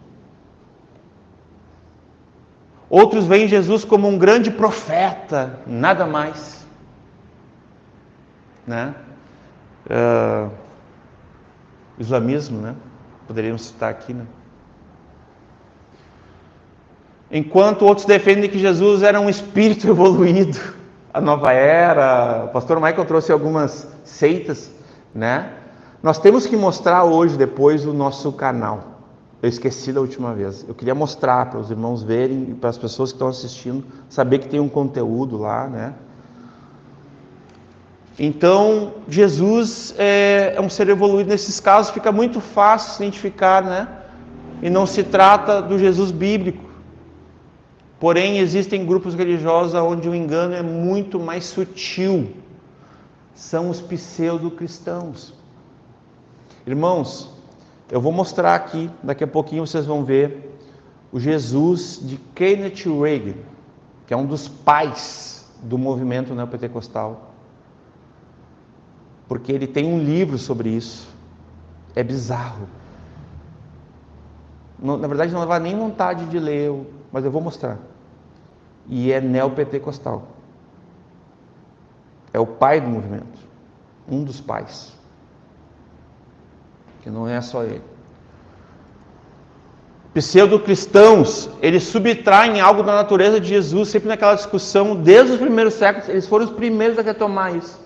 Outros veem Jesus como um grande profeta, nada mais, islamismo, poderíamos citar aqui, Enquanto outros defendem que Jesus era um espírito evoluído, a nova era. O pastor Michael trouxe algumas seitas, Nós temos que mostrar hoje, depois, o nosso canal. Eu esqueci da última vez. Eu queria mostrar para os irmãos verem e para as pessoas que estão assistindo, saber que tem um conteúdo lá, Então, Jesus é um ser evoluído. Nesses casos fica muito fácil se identificar, E não se trata do Jesus bíblico. Porém, existem grupos religiosos onde o engano é muito mais sutil. São os pseudo-cristãos. Irmãos, eu vou mostrar aqui, daqui a pouquinho vocês vão ver, o Jesus de Kenneth Reagan, que é um dos pais do movimento neopentecostal. Porque ele tem um livro sobre isso. É bizarro. Na verdade, não dá nem vontade de ler, mas eu vou mostrar. E é neopentecostal. É o pai do movimento. Um dos pais. Que não é só ele. Pseudo-cristãos, eles subtraem algo da natureza de Jesus, sempre naquela discussão, desde os primeiros séculos, eles foram os primeiros a retomar isso.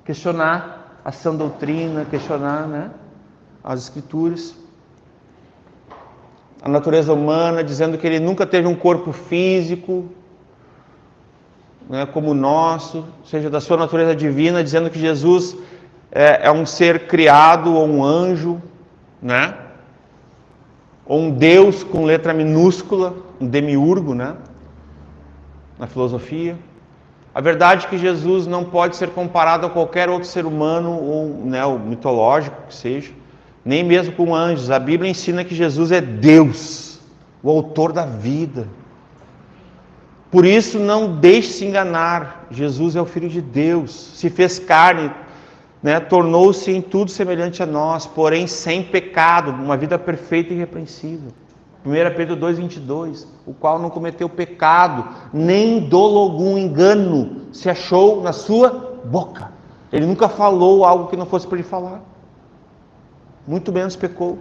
Questionar a sã doutrina, questionar, as escrituras. A natureza humana, dizendo que ele nunca teve um corpo físico, como o nosso, ou seja, da sua natureza divina, dizendo que Jesus é um ser criado, ou um anjo, ou um Deus com letra minúscula, um demiurgo, na filosofia. A verdade é que Jesus não pode ser comparado a qualquer outro ser humano, ou mitológico que seja, nem mesmo com anjos. A Bíblia ensina que Jesus é Deus, o autor da vida. Por isso, não deixe se enganar. Jesus é o Filho de Deus, se fez carne, né, tornou-se em tudo semelhante a nós, porém sem pecado, uma vida perfeita e irrepreensível. 1 Pedro 2,22, o qual não cometeu pecado, nem dolo algum engano se achou na sua boca. Ele nunca falou algo que não fosse para ele falar. Muito menos pecou.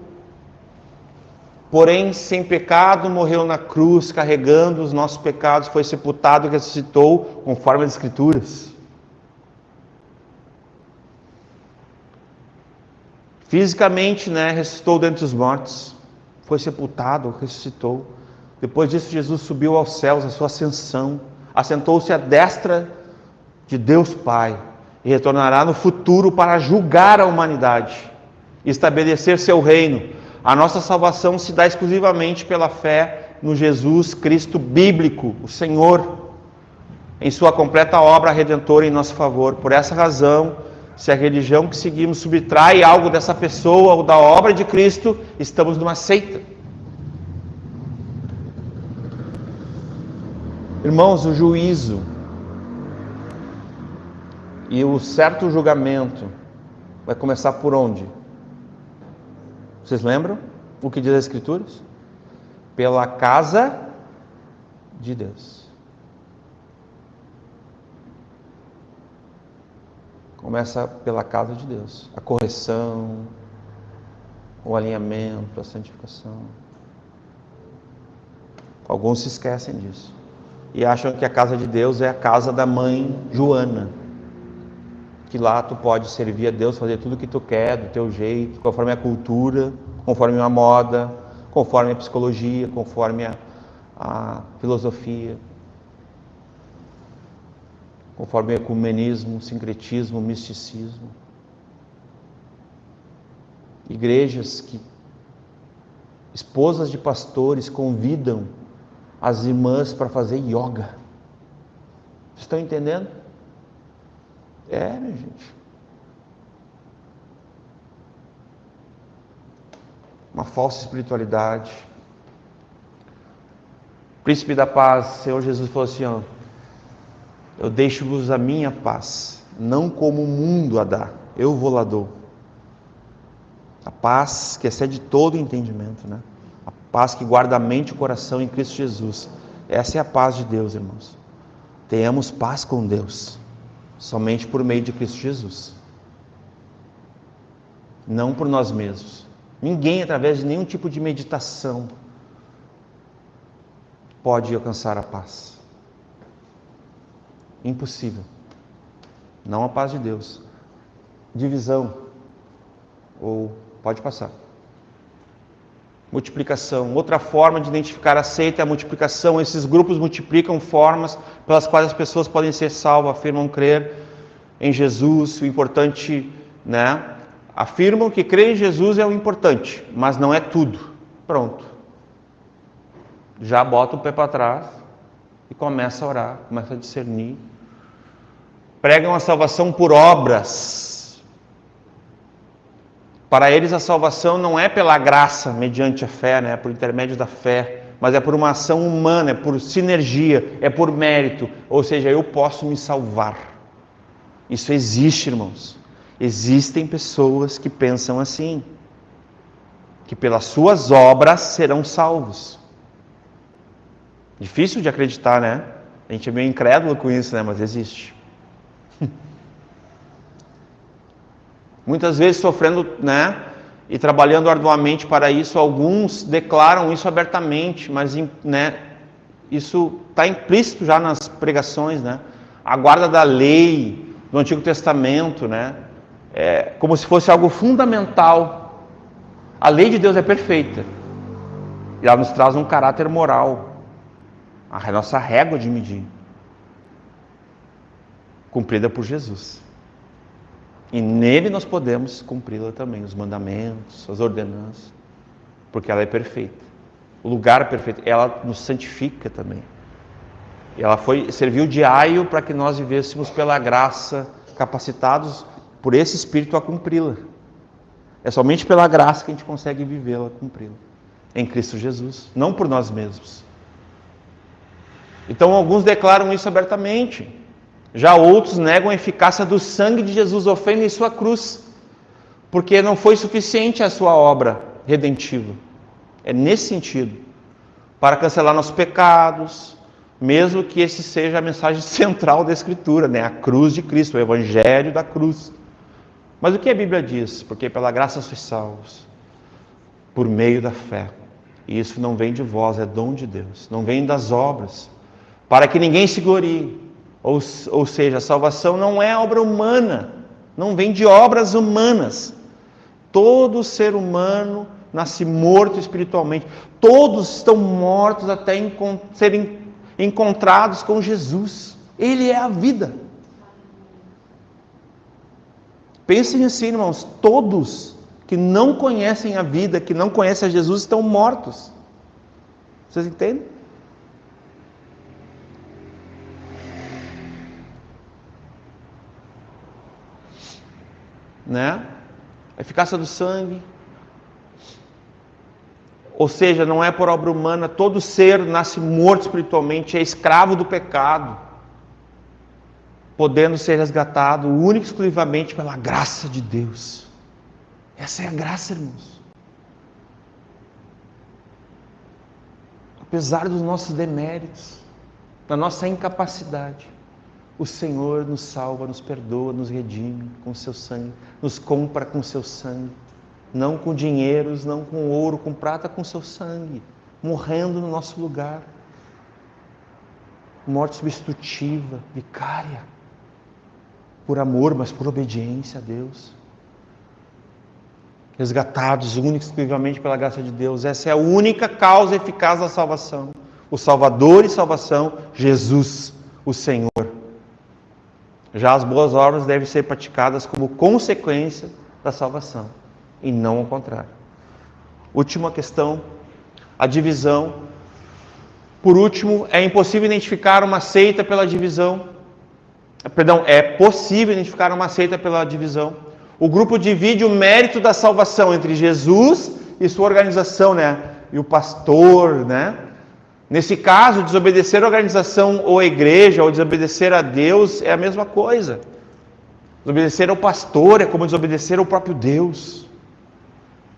Porém, sem pecado, morreu na cruz, carregando os nossos pecados, foi sepultado e ressuscitou, conforme as Escrituras. Fisicamente, né, ressuscitou dentre os mortos, foi sepultado, ressuscitou. Depois disso, Jesus subiu aos céus, a sua ascensão, assentou-se à destra de Deus Pai, e retornará no futuro para julgar a humanidade e estabelecer seu reino. A nossa salvação se dá exclusivamente pela fé no Jesus Cristo bíblico, o Senhor, em sua completa obra redentora em nosso favor. Por essa razão, se a religião que seguimos subtrai algo dessa pessoa ou da obra de Cristo, estamos numa seita. Irmãos, o juízo e o certo julgamento vai começar por onde? Vocês lembram o que diz as Escrituras? Pela casa de Deus. Começa pela casa de Deus. A correção, o alinhamento, a santificação. Alguns se esquecem disso. E acham que a casa de Deus é a casa da mãe Joana. Que lá tu pode servir a Deus, fazer tudo o que tu quer, do teu jeito, conforme a cultura, conforme a moda, conforme a psicologia, conforme a filosofia, conforme o ecumenismo, o sincretismo, o misticismo. Igrejas que, esposas de pastores, convidam as irmãs para fazer yoga. Vocês estão entendendo? Minha gente. Uma falsa espiritualidade. Príncipe da paz, Senhor Jesus falou assim, ó, eu deixo-vos a minha paz, não como o mundo a dá, eu vou lá dou. A paz que excede todo o entendimento, né? A paz que guarda a mente e o coração em Cristo Jesus. Essa é a paz de Deus, irmãos. Tenhamos paz com Deus. Somente por meio de Cristo Jesus. Não por nós mesmos. Ninguém, através de nenhum tipo de meditação, pode alcançar a paz. Impossível. Não a paz de Deus. Divisão. Ou, pode passar. Multiplicação. Outra forma de identificar a seita é a multiplicação. Esses grupos multiplicam formas pelas quais as pessoas podem ser salvas, afirmam crer em Jesus. O importante, né? Afirmam que crer em Jesus é o importante, mas não é tudo. Pronto. Já bota o pé para trás e começa a orar, começa a discernir. Pregam a salvação por obras. Para eles a salvação não é pela graça, mediante a fé, né? Por intermédio da fé, mas é por uma ação humana, é por sinergia, é por mérito. Ou seja, eu posso me salvar. Isso existe, irmãos. Existem pessoas que pensam assim, que pelas suas obras serão salvos. Difícil de acreditar, né? A gente é meio incrédulo com isso, né? Mas existe. Muitas vezes sofrendo, né? E trabalhando arduamente para isso, alguns declaram isso abertamente, mas, né? Isso está implícito já nas pregações, né? A guarda da lei do Antigo Testamento, né? É como se fosse algo fundamental. A lei de Deus é perfeita. E ela nos traz um caráter moral. A nossa régua de medir. Cumprida por Jesus. E nele nós podemos cumpri-la também, os mandamentos, as ordenanças, porque ela é perfeita. O lugar é perfeito, ela nos santifica também. E ela serviu de aio para que nós vivêssemos pela graça, capacitados por esse Espírito a cumpri-la. É somente pela graça que a gente consegue vivê-la, cumpri-la. Em Cristo Jesus, não por nós mesmos. Então alguns declaram isso abertamente. Já outros negam a eficácia do sangue de Jesus, ofendem sua cruz, porque não foi suficiente a sua obra redentiva. É nesse sentido, para cancelar nossos pecados, mesmo que esse seja a mensagem central da Escritura, né? A cruz de Cristo, o Evangelho da cruz. Mas o que a Bíblia diz? Porque pela graça sois salvos, por meio da fé. E isso não vem de vós, é dom de Deus, não vem das obras, para que ninguém se glorie. Ou seja, a salvação não é obra humana, não vem de obras humanas. Todo ser humano nasce morto espiritualmente. Todos estão mortos até serem encontrados com Jesus. Ele é a vida. Pensem assim, irmãos, todos que não conhecem a vida, que não conhecem a Jesus, estão mortos. Vocês entendem? Né? A eficácia do sangue, ou seja, não é por obra humana. Todo ser nasce morto espiritualmente, é escravo do pecado, podendo ser resgatado única e exclusivamente pela graça de Deus. Essa é a graça, irmãos. Apesar dos nossos deméritos, da nossa incapacidade, o Senhor nos salva, nos perdoa, nos redime com seu sangue, nos compra com seu sangue, não com dinheiros, não com ouro, com prata, com seu sangue, morrendo no nosso lugar. Morte substitutiva, vicária, por amor, mas por obediência a Deus. Resgatados única e exclusivamente pela graça de Deus. Essa é a única causa eficaz da salvação. O Salvador e salvação, Jesus, o Senhor. Já as boas obras devem ser praticadas como consequência da salvação, e não ao contrário. Última questão, a divisão. Por último, é impossível identificar uma seita pela divisão. É possível identificar uma seita pela divisão. O grupo divide o mérito da salvação entre Jesus e sua organização, né? E o pastor, né? Nesse caso, desobedecer a organização ou a igreja, ou desobedecer a Deus, é a mesma coisa. Desobedecer ao pastor é como desobedecer ao próprio Deus.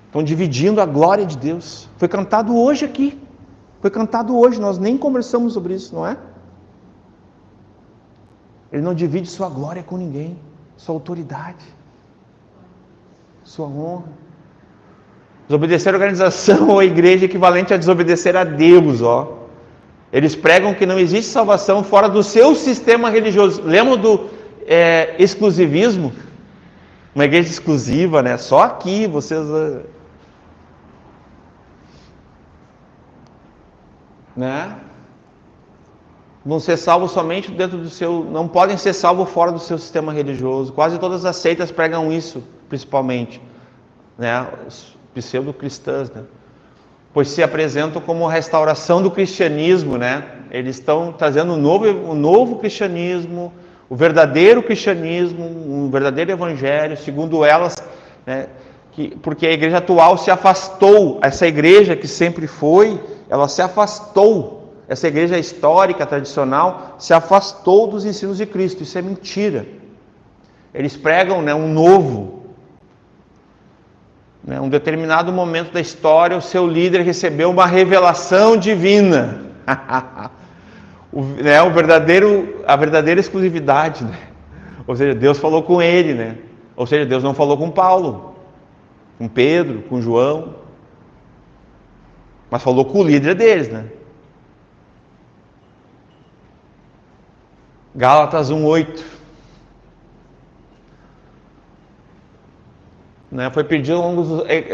Estão dividindo a glória de Deus. Foi cantado hoje aqui. Foi cantado hoje, nós nem conversamos sobre isso, não é? Ele não divide sua glória com ninguém, sua autoridade, sua honra. Desobedecer a organização ou a igreja é equivalente a desobedecer a Deus, ó. Eles pregam que não existe salvação fora do seu sistema religioso. Lembram do exclusivismo? Uma igreja exclusiva, né? Só aqui vocês... né? Vão ser salvos somente dentro do seu... Não podem ser salvos fora do seu sistema religioso. Quase todas as seitas pregam isso, principalmente, né? Os pseudo-cristãs, né? Pois se apresentam como restauração do cristianismo, né? Eles estão trazendo um novo cristianismo, o verdadeiro cristianismo, um verdadeiro evangelho, segundo elas, né? Porque a igreja atual se afastou, essa igreja que sempre foi, ela se afastou, essa igreja histórica, tradicional, se afastou dos ensinos de Cristo. Isso é mentira. Eles pregam, né, um novo. Um determinado momento da história, o seu líder recebeu uma revelação divina. A verdadeira exclusividade, né? Ou seja, Deus falou com ele, né? Ou seja, Deus não falou com Paulo, com Pedro, com João, mas falou com o líder deles, né? Gálatas 1:8. Foi pedido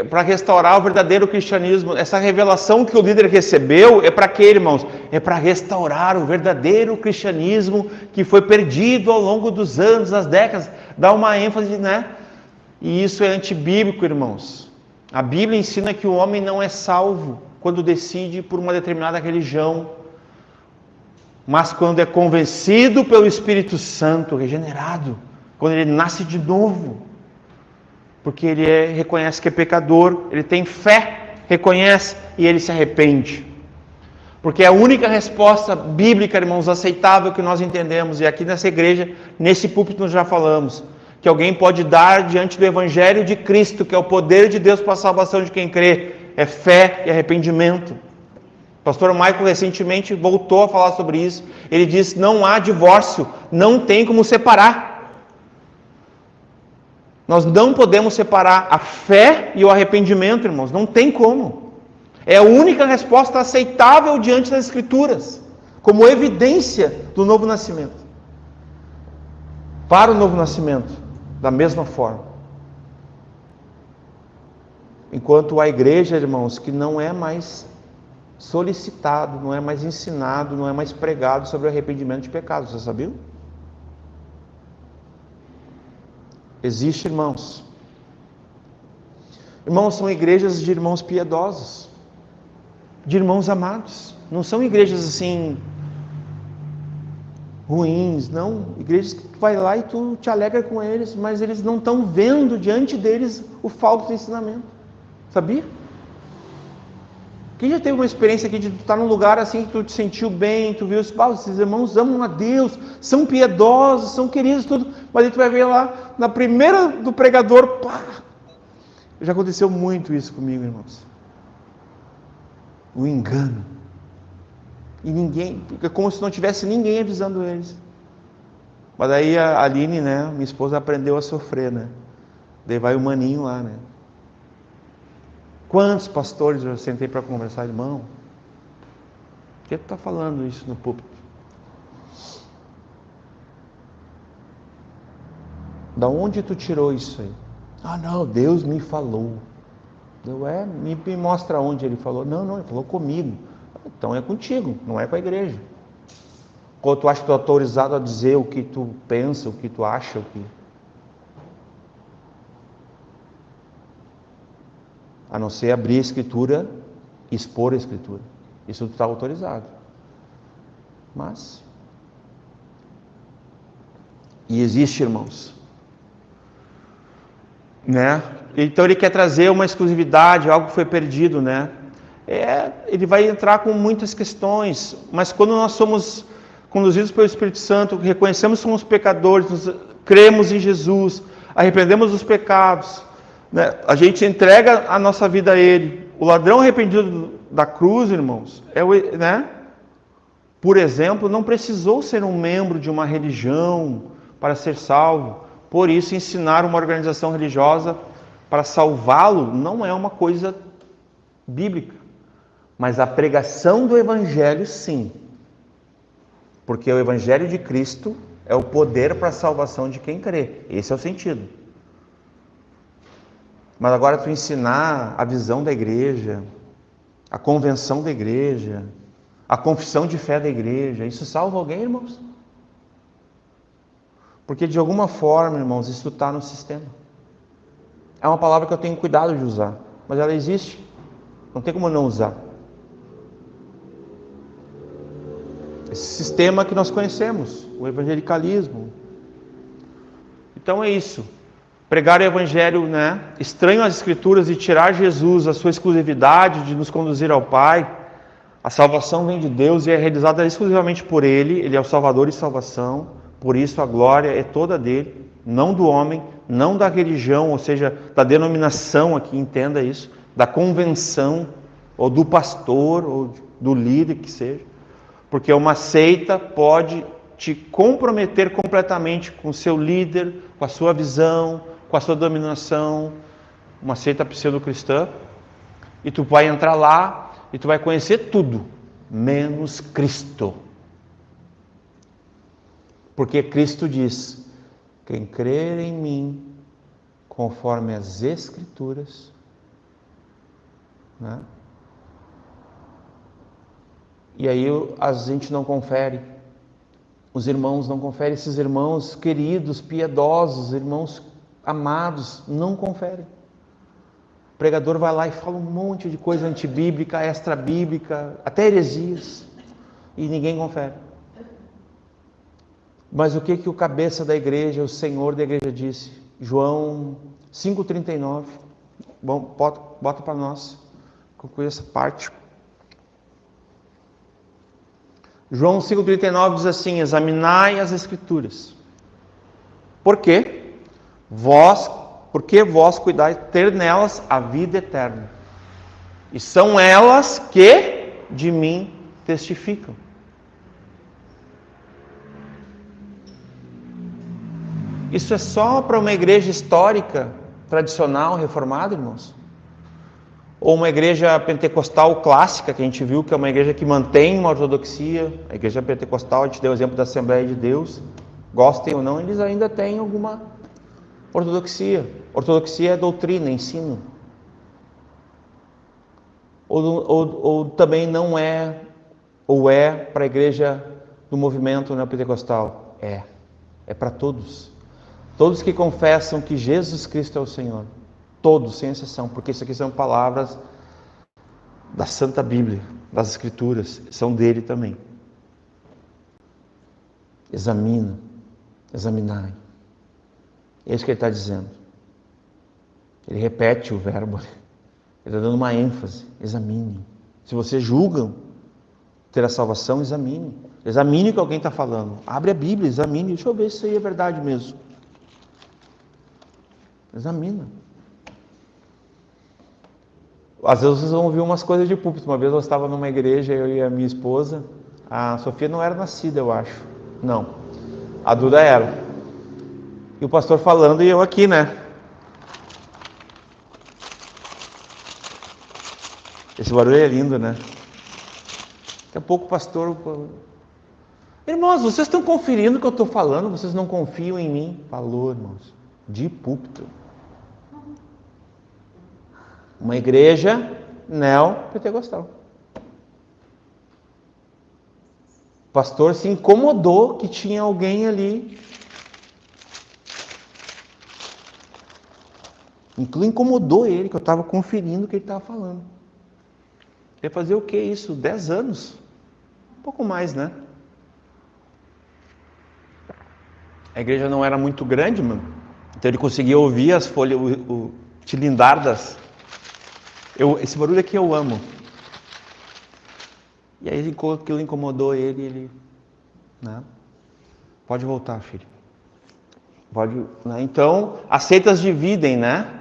para restaurar o verdadeiro cristianismo. Essa revelação que o líder recebeu é para quê, irmãos? É para restaurar o verdadeiro cristianismo que foi perdido ao longo dos anos, das décadas. Dá uma ênfase, né? E isso é antibíblico, irmãos. A Bíblia ensina que o homem não é salvo quando decide por uma determinada religião, mas quando é convencido pelo Espírito Santo, regenerado, quando ele nasce de novo. Porque ele reconhece que é pecador, ele tem fé, reconhece e ele se arrepende. Porque é a única resposta bíblica, irmãos, aceitável que nós entendemos. E aqui nessa igreja, nesse púlpito nós já falamos, que alguém pode dar diante do Evangelho de Cristo, que é o poder de Deus para a salvação de quem crê. É fé e arrependimento. O pastor Michael recentemente voltou a falar sobre isso. Ele disse, não há divórcio, não tem como separar. Nós não podemos separar a fé e o arrependimento, irmãos, não tem como. É a única resposta aceitável diante das Escrituras, como evidência do novo nascimento. Para o novo nascimento, da mesma forma. Enquanto a igreja, irmãos, que não é mais solicitado, não é mais ensinado, não é mais pregado sobre o arrependimento de pecados, você sabia? Existe, irmãos. Irmãos, são igrejas de irmãos piedosos, de irmãos amados. Não são igrejas assim ruins, não. Igrejas que tu vai lá e tu te alegra com eles, mas eles não estão vendo diante deles o falso ensinamento. Sabia? Quem já teve uma experiência aqui de tu estar num lugar assim que tu te sentiu bem, tu viu esses irmãos amam a Deus, são piedosos, são queridos, tudo, mas aí tu vai ver lá, na primeira do pregador, pá! Já aconteceu muito isso comigo, irmãos. O engano. E ninguém, é como se não tivesse ninguém avisando eles. Mas daí a Aline, né, minha esposa, aprendeu a sofrer, né? Daí vai o maninho lá, né? Quantos pastores eu sentei para conversar, irmão? Por que tu está falando isso no púlpito? Da onde tu tirou isso aí? Ah, não, Deus me falou. Me mostra onde ele falou. Não, ele falou comigo. Então é contigo, não é com a igreja. Ou tu acha que tu é autorizado a dizer o que tu pensa, o que tu acha, o que... A não ser abrir a Escritura e expor a Escritura. Isso tu está autorizado. Mas... E existe, irmãos, né? Então ele quer trazer uma exclusividade, algo que foi perdido, né? Ele vai entrar com muitas questões, mas quando nós somos conduzidos pelo Espírito Santo, reconhecemos que somos pecadores, cremos em Jesus, arrependemos dos pecados, né? A gente entrega a nossa vida a Ele. O ladrão arrependido da cruz, irmãos, né? Por exemplo, não precisou ser um membro de uma religião para ser salvo. Por isso, ensinar uma organização religiosa para salvá-lo não é uma coisa bíblica. Mas a pregação do Evangelho, sim. Porque o Evangelho de Cristo é o poder para a salvação de quem crê. Esse é o sentido. Mas agora tu ensinar a visão da igreja, a convenção da igreja, a confissão de fé da igreja, isso salva alguém, irmãos? Porque de alguma forma, irmãos, isso está no sistema. É uma palavra que eu tenho cuidado de usar, mas ela existe. Não tem como não usar. Esse sistema que nós conhecemos, o evangelicalismo. Então é isso. Pregar o Evangelho, né? Estranho às Escrituras e tirar Jesus, a sua exclusividade de nos conduzir ao Pai. A salvação vem de Deus e é realizada exclusivamente por Ele. Ele é o Salvador e salvação. Por isso a glória é toda dele, não do homem, não da religião, ou seja, da denominação aqui, entenda isso, da convenção, ou do pastor, ou do líder que seja. Porque uma seita pode te comprometer completamente com o seu líder, com a sua visão, com a sua dominação, uma seita pseudo-cristã, e tu vai entrar lá e tu vai conhecer tudo, menos Cristo. Porque Cristo diz, quem crer em mim, conforme as Escrituras, né? E aí a gente não confere, os irmãos não conferem, esses irmãos queridos, piedosos, irmãos amados, não conferem. O pregador vai lá e fala um monte de coisa antibíblica, extra-bíblica, até heresias, e ninguém confere. Mas o que o cabeça da igreja, o Senhor da igreja disse? João 5,39. Bom, bota para nós, concluir essa parte. João 5,39 diz assim: examinai as Escrituras. Por quê? Porque vós cuidais ter nelas a vida eterna. E são elas que de mim testificam. Isso é só para uma igreja histórica, tradicional, reformada, irmãos? Ou uma igreja pentecostal clássica, que a gente viu que é uma igreja que mantém uma ortodoxia? A igreja pentecostal, a gente deu o exemplo da Assembleia de Deus. Gostem ou não, eles ainda têm alguma ortodoxia. Ortodoxia é doutrina, ensino. Ou também não é, ou é para a igreja do movimento neopentecostal? É para todos. Todos que confessam que Jesus Cristo é o Senhor. Todos, sem exceção, porque isso aqui são palavras da Santa Bíblia, das Escrituras, são dele também. Examinai. É isso que ele está dizendo. Ele repete o verbo, ele está dando uma ênfase. Examine. Se vocês julgam ter a salvação, examine. Examine o que alguém está falando. Abre a Bíblia, examine. Deixa eu ver se isso aí é verdade mesmo. Examina. Às vezes vocês vão ouvir umas coisas de púlpito. Uma vez eu estava numa igreja, eu e a minha esposa. A Sofia não era nascida, eu acho. Não. A Duda era. E o pastor falando e eu aqui, né? Esse barulho é lindo, né? Daqui a pouco o pastor... Irmãos, vocês estão conferindo o que eu estou falando? Vocês não confiam em mim? Falou, irmãos. De púlpito. Uma igreja neopentecostal. O pastor se incomodou que tinha alguém ali. Incomodou ele, que eu estava conferindo o que ele estava falando. Ia fazer o que isso? 10 anos? Um pouco mais, né? A igreja não era muito grande, mano. Então ele conseguia ouvir as folhas, o tilindar das... esse barulho aqui eu amo. E aí aquilo incomodou ele, né? Pode voltar, filho. Pode, né? Então, as seitas dividem, né?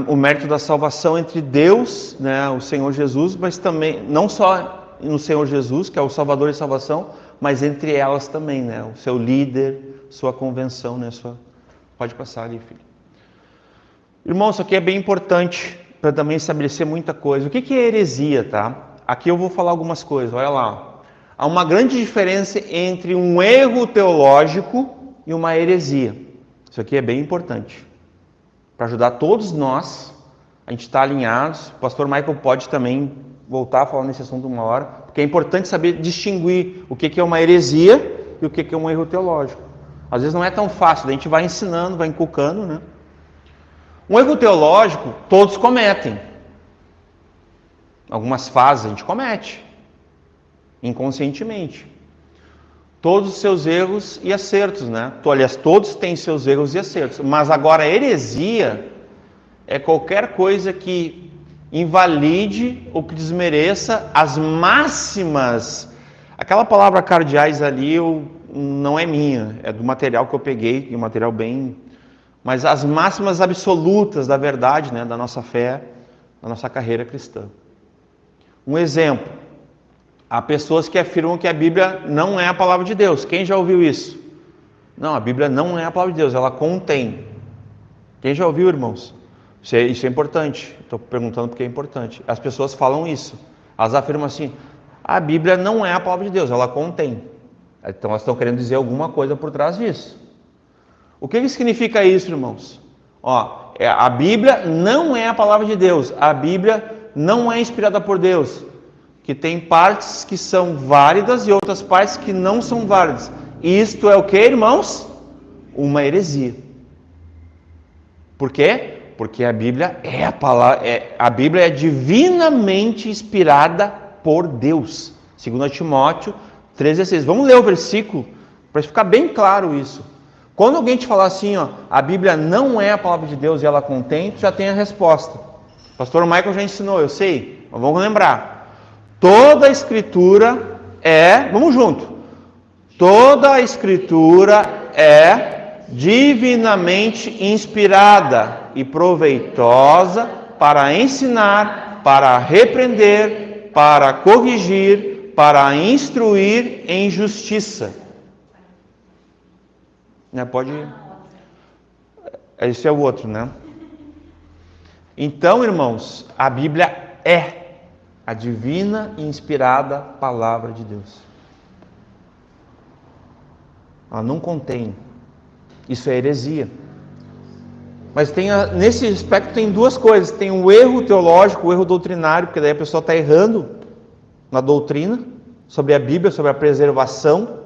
O mérito da salvação entre Deus, né, o Senhor Jesus, mas também, não só no Senhor Jesus, que é o Salvador e salvação, mas entre elas também, né? O seu líder, sua convenção, né? Pode passar ali, filho. Irmão, isso aqui é bem importante para também estabelecer muita coisa. O que é heresia, tá? Aqui eu vou falar algumas coisas, olha lá. Há uma grande diferença entre um erro teológico e uma heresia. Isso aqui é bem importante. Para ajudar todos nós, a gente está alinhados. O pastor Michael pode também voltar a falar nesse assunto uma hora, porque é importante saber distinguir o que é uma heresia e o que é um erro teológico. Às vezes não é tão fácil, a gente vai ensinando, vai inculcando, né? Um erro teológico, todos cometem. Algumas fases a gente comete, inconscientemente. Todos os seus erros e acertos, né? Aliás, todos têm seus erros e acertos. Mas agora a heresia é qualquer coisa que invalide ou que desmereça as máximas. Aquela palavra cardeais ali não é minha, é do material que eu peguei, um material bem... Mas as máximas absolutas da verdade, né? Da nossa fé, da nossa carreira cristã. Um exemplo. Há pessoas que afirmam que a Bíblia não é a palavra de Deus. Quem já ouviu isso? Não, a Bíblia não é a palavra de Deus, ela contém. Quem já ouviu, irmãos? Isso é importante. Estou perguntando porque é importante. As pessoas falam isso. Elas afirmam assim, a Bíblia não é a palavra de Deus, ela contém. Então elas estão querendo dizer alguma coisa por trás disso. O que significa isso, irmãos? A Bíblia não é a palavra de Deus. A Bíblia não é inspirada por Deus. Que tem partes que são válidas e outras partes que não são válidas. Isto é o que, irmãos? Uma heresia. Por quê? Porque a Bíblia é a palavra, a Bíblia é divinamente inspirada por Deus. 2 Timóteo 3,16. Vamos ler o versículo para ficar bem claro isso. Quando alguém te falar assim, a Bíblia não é a palavra de Deus e ela contém, tu já tem a resposta. O pastor Michael já ensinou, eu sei, mas vamos lembrar. Toda a Escritura vamos junto. Toda a Escritura é divinamente inspirada e proveitosa para ensinar, para repreender, para corrigir, para instruir em justiça. Pode. Esse é o outro, né? Então, irmãos, a Bíblia é a divina e inspirada palavra de Deus. Ela não contém. Isso é heresia. Mas nesse aspecto tem duas coisas. Tem o erro teológico, o erro doutrinário, porque daí a pessoa está errando na doutrina sobre a Bíblia, sobre a preservação,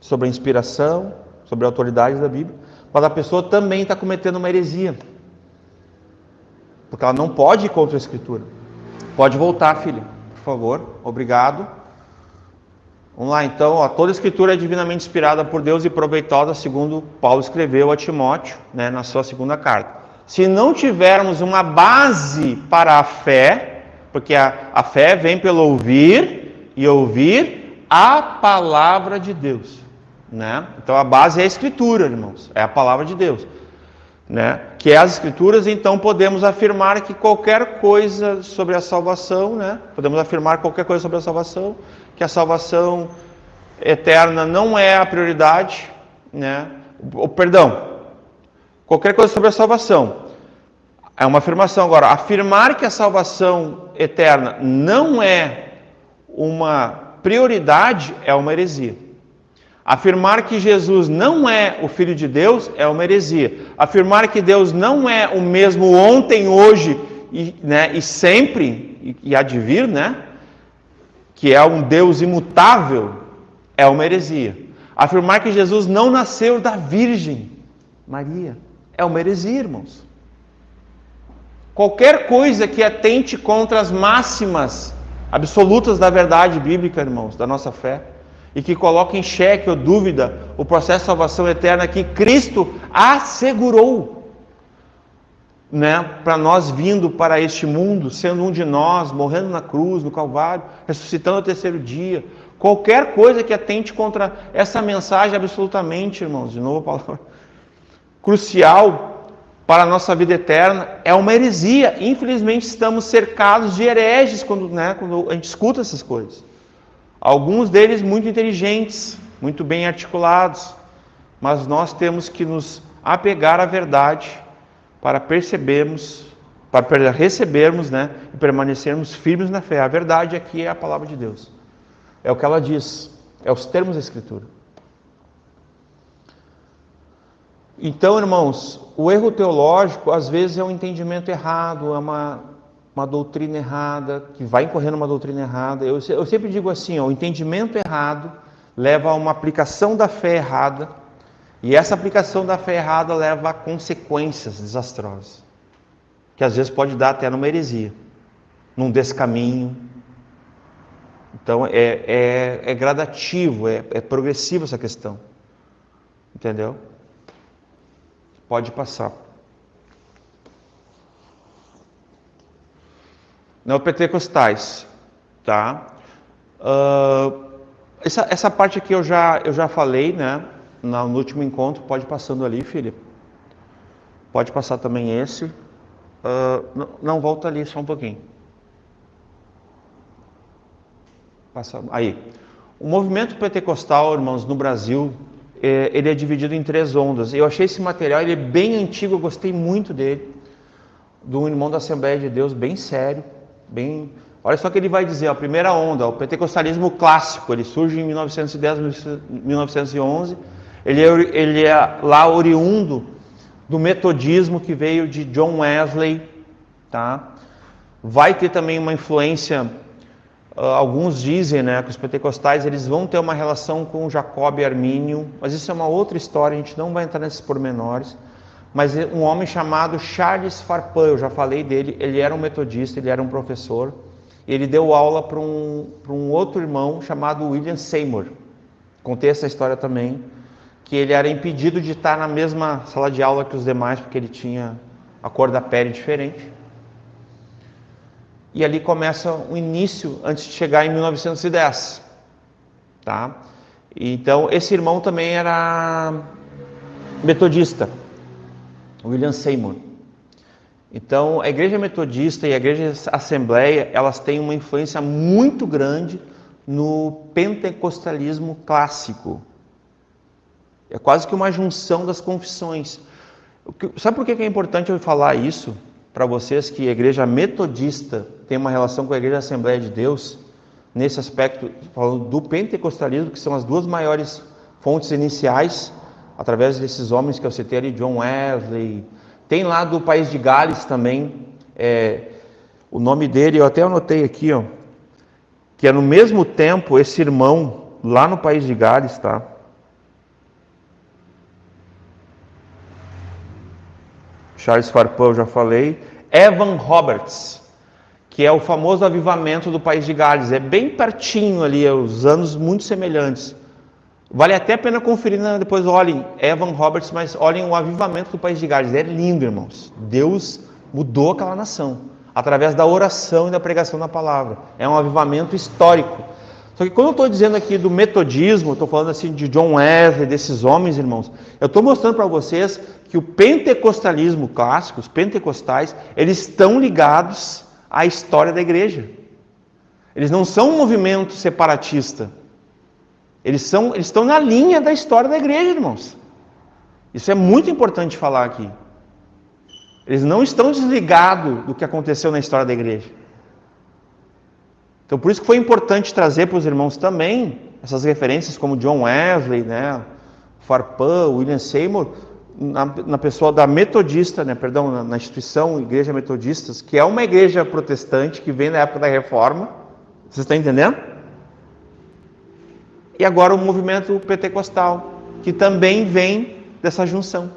sobre a inspiração, sobre a autoridade da Bíblia. Mas a pessoa também está cometendo uma heresia. Porque ela não pode ir contra a Escritura. Pode voltar, filha, por favor. Obrigado. Vamos lá, então. Toda a Escritura é divinamente inspirada por Deus e proveitosa, segundo Paulo escreveu a Timóteo, na sua segunda carta. Se não tivermos uma base para a fé, porque a fé vem pelo ouvir e ouvir a palavra de Deus. Então a base é a Escritura, irmãos. É a palavra de Deus. Que é as Escrituras, então podemos afirmar que qualquer coisa sobre a salvação, podemos afirmar qualquer coisa sobre a salvação, que a salvação eterna não é a prioridade, qualquer coisa sobre a salvação é uma afirmação. Agora, afirmar que a salvação eterna não é uma prioridade é uma heresia. Afirmar que Jesus não é o Filho de Deus é uma heresia. Afirmar que Deus não é o mesmo ontem, hoje e sempre, e há de vir, que é um Deus imutável, é uma heresia. Afirmar que Jesus não nasceu da Virgem Maria é uma heresia, irmãos. Qualquer coisa que atente contra as máximas absolutas da verdade bíblica, irmãos, da nossa fé, e que coloca em xeque ou dúvida o processo de salvação eterna que Cristo assegurou, para nós vindo para este mundo, sendo um de nós, morrendo na cruz, no Calvário, ressuscitando ao terceiro dia. Qualquer coisa que atente contra essa mensagem absolutamente, irmãos, de novo a palavra, crucial para a nossa vida eterna, é uma heresia. Infelizmente estamos cercados de hereges quando a gente escuta essas coisas. Alguns deles muito inteligentes, muito bem articulados, mas nós temos que nos apegar à verdade para percebermos, para recebermos, e permanecermos firmes na fé. A verdade aqui é a palavra de Deus. É o que ela diz, é os termos da Escritura. Então, irmãos, o erro teológico às vezes é um entendimento errado, é uma doutrina errada, que vai incorrer numa doutrina errada. Eu sempre digo assim, o entendimento errado leva a uma aplicação da fé errada, e essa aplicação da fé errada leva a consequências desastrosas, que às vezes pode dar até numa heresia, num descaminho. Então é gradativo, é progressivo essa questão. Entendeu? Pode passar. Neopentecostais, tá? Essa parte aqui eu já falei, no último encontro. Pode passando ali, filha. Pode passar também esse. Não, volta ali só um pouquinho. Passa aí. O movimento pentecostal, irmãos, no Brasil, ele é dividido em 3 ondas. Eu achei esse material, ele é bem antigo, eu gostei muito dele, de um irmão da Assembleia de Deus, bem sério. Olha só o que ele vai dizer, a primeira onda, o pentecostalismo clássico, ele surge em 1910, 1911, ele é lá oriundo do metodismo que veio de John Wesley, tá? Vai ter também uma influência, alguns dizem, que os pentecostais eles vão ter uma relação com Jacob e Armínio, mas isso é uma outra história, a gente não vai entrar nesses pormenores. Mas um homem chamado Charles Farpan, eu já falei dele, ele era um metodista, ele era um professor, ele deu aula para um outro irmão chamado William Seymour. Contei essa história também, que ele era impedido de estar na mesma sala de aula que os demais, porque ele tinha a cor da pele diferente. E ali começa um início, antes de chegar em 1910. tá? Então, esse irmão também era metodista, William Seymour. Então, a igreja metodista e a igreja assembleia, elas têm uma influência muito grande no pentecostalismo clássico. É quase que uma junção das confissões. Sabe por que é importante eu falar isso para vocês, que a igreja metodista tem uma relação com a igreja Assembleia de Deus, nesse aspecto, falando do pentecostalismo, que são as duas maiores fontes iniciais, através desses homens que eu citei ali, John Wesley. Tem lá do país de Gales também, o nome dele, eu até anotei aqui, ó, que é no mesmo tempo, esse irmão, lá no país de Gales, tá? Charles Farpin, eu já falei. Evan Roberts, que é o famoso avivamento do país de Gales. É bem pertinho ali, os anos muito semelhantes. Vale até a pena conferir, né? Depois olhem Evan Roberts, mas olhem o avivamento do país de Gales. É lindo, irmãos. Deus mudou aquela nação, através da oração e da pregação da palavra. É um avivamento histórico. Só que quando eu estou dizendo aqui do metodismo, estou falando assim de John Wesley, desses homens, irmãos, eu estou mostrando para vocês que o pentecostalismo clássico, os pentecostais, eles estão ligados à história da igreja. Eles não são um movimento separatista. Eles estão na linha da história da igreja, irmãos. Isso é muito importante falar aqui. Eles não estão desligados do que aconteceu na história da igreja. Então, por isso que foi importante trazer para os irmãos também essas referências como John Wesley, né, Farpin, William Seymour, na pessoa da metodista, né, perdão, na instituição Igreja Metodistas, que é uma igreja protestante que vem da época da Reforma. Vocês estão entendendo? E agora o movimento pentecostal, que também vem dessa junção.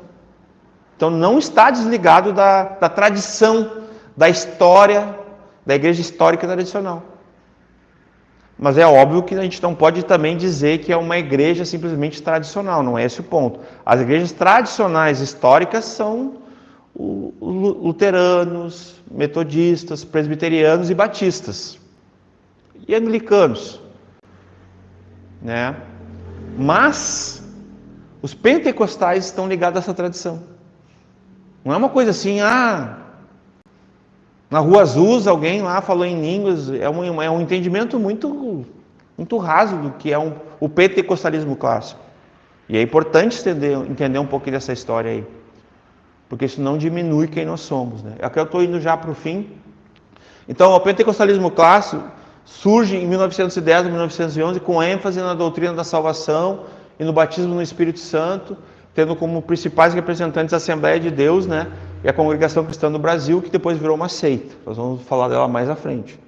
Então não está desligado da tradição, da história, da igreja histórica tradicional. Mas é óbvio que a gente não pode também dizer que é uma igreja simplesmente tradicional, não é esse o ponto. As igrejas tradicionais históricas são os luteranos, metodistas, presbiterianos e batistas. E anglicanos. Né? Mas os pentecostais estão ligados a essa tradição. Não é uma coisa assim, na Rua Azusa alguém lá falou em línguas. É um entendimento muito, muito raso do que é o pentecostalismo clássico. E é importante entender um pouquinho dessa história aí, porque isso não diminui quem nós somos, né? Aqui eu estou indo já para o fim. Então, o pentecostalismo clássico surge em 1910, 1911, com ênfase na doutrina da salvação e no batismo no Espírito Santo, tendo como principais representantes a Assembleia de Deus, né, e a Congregação Cristã do Brasil, que depois virou uma seita. Nós vamos falar dela mais à frente.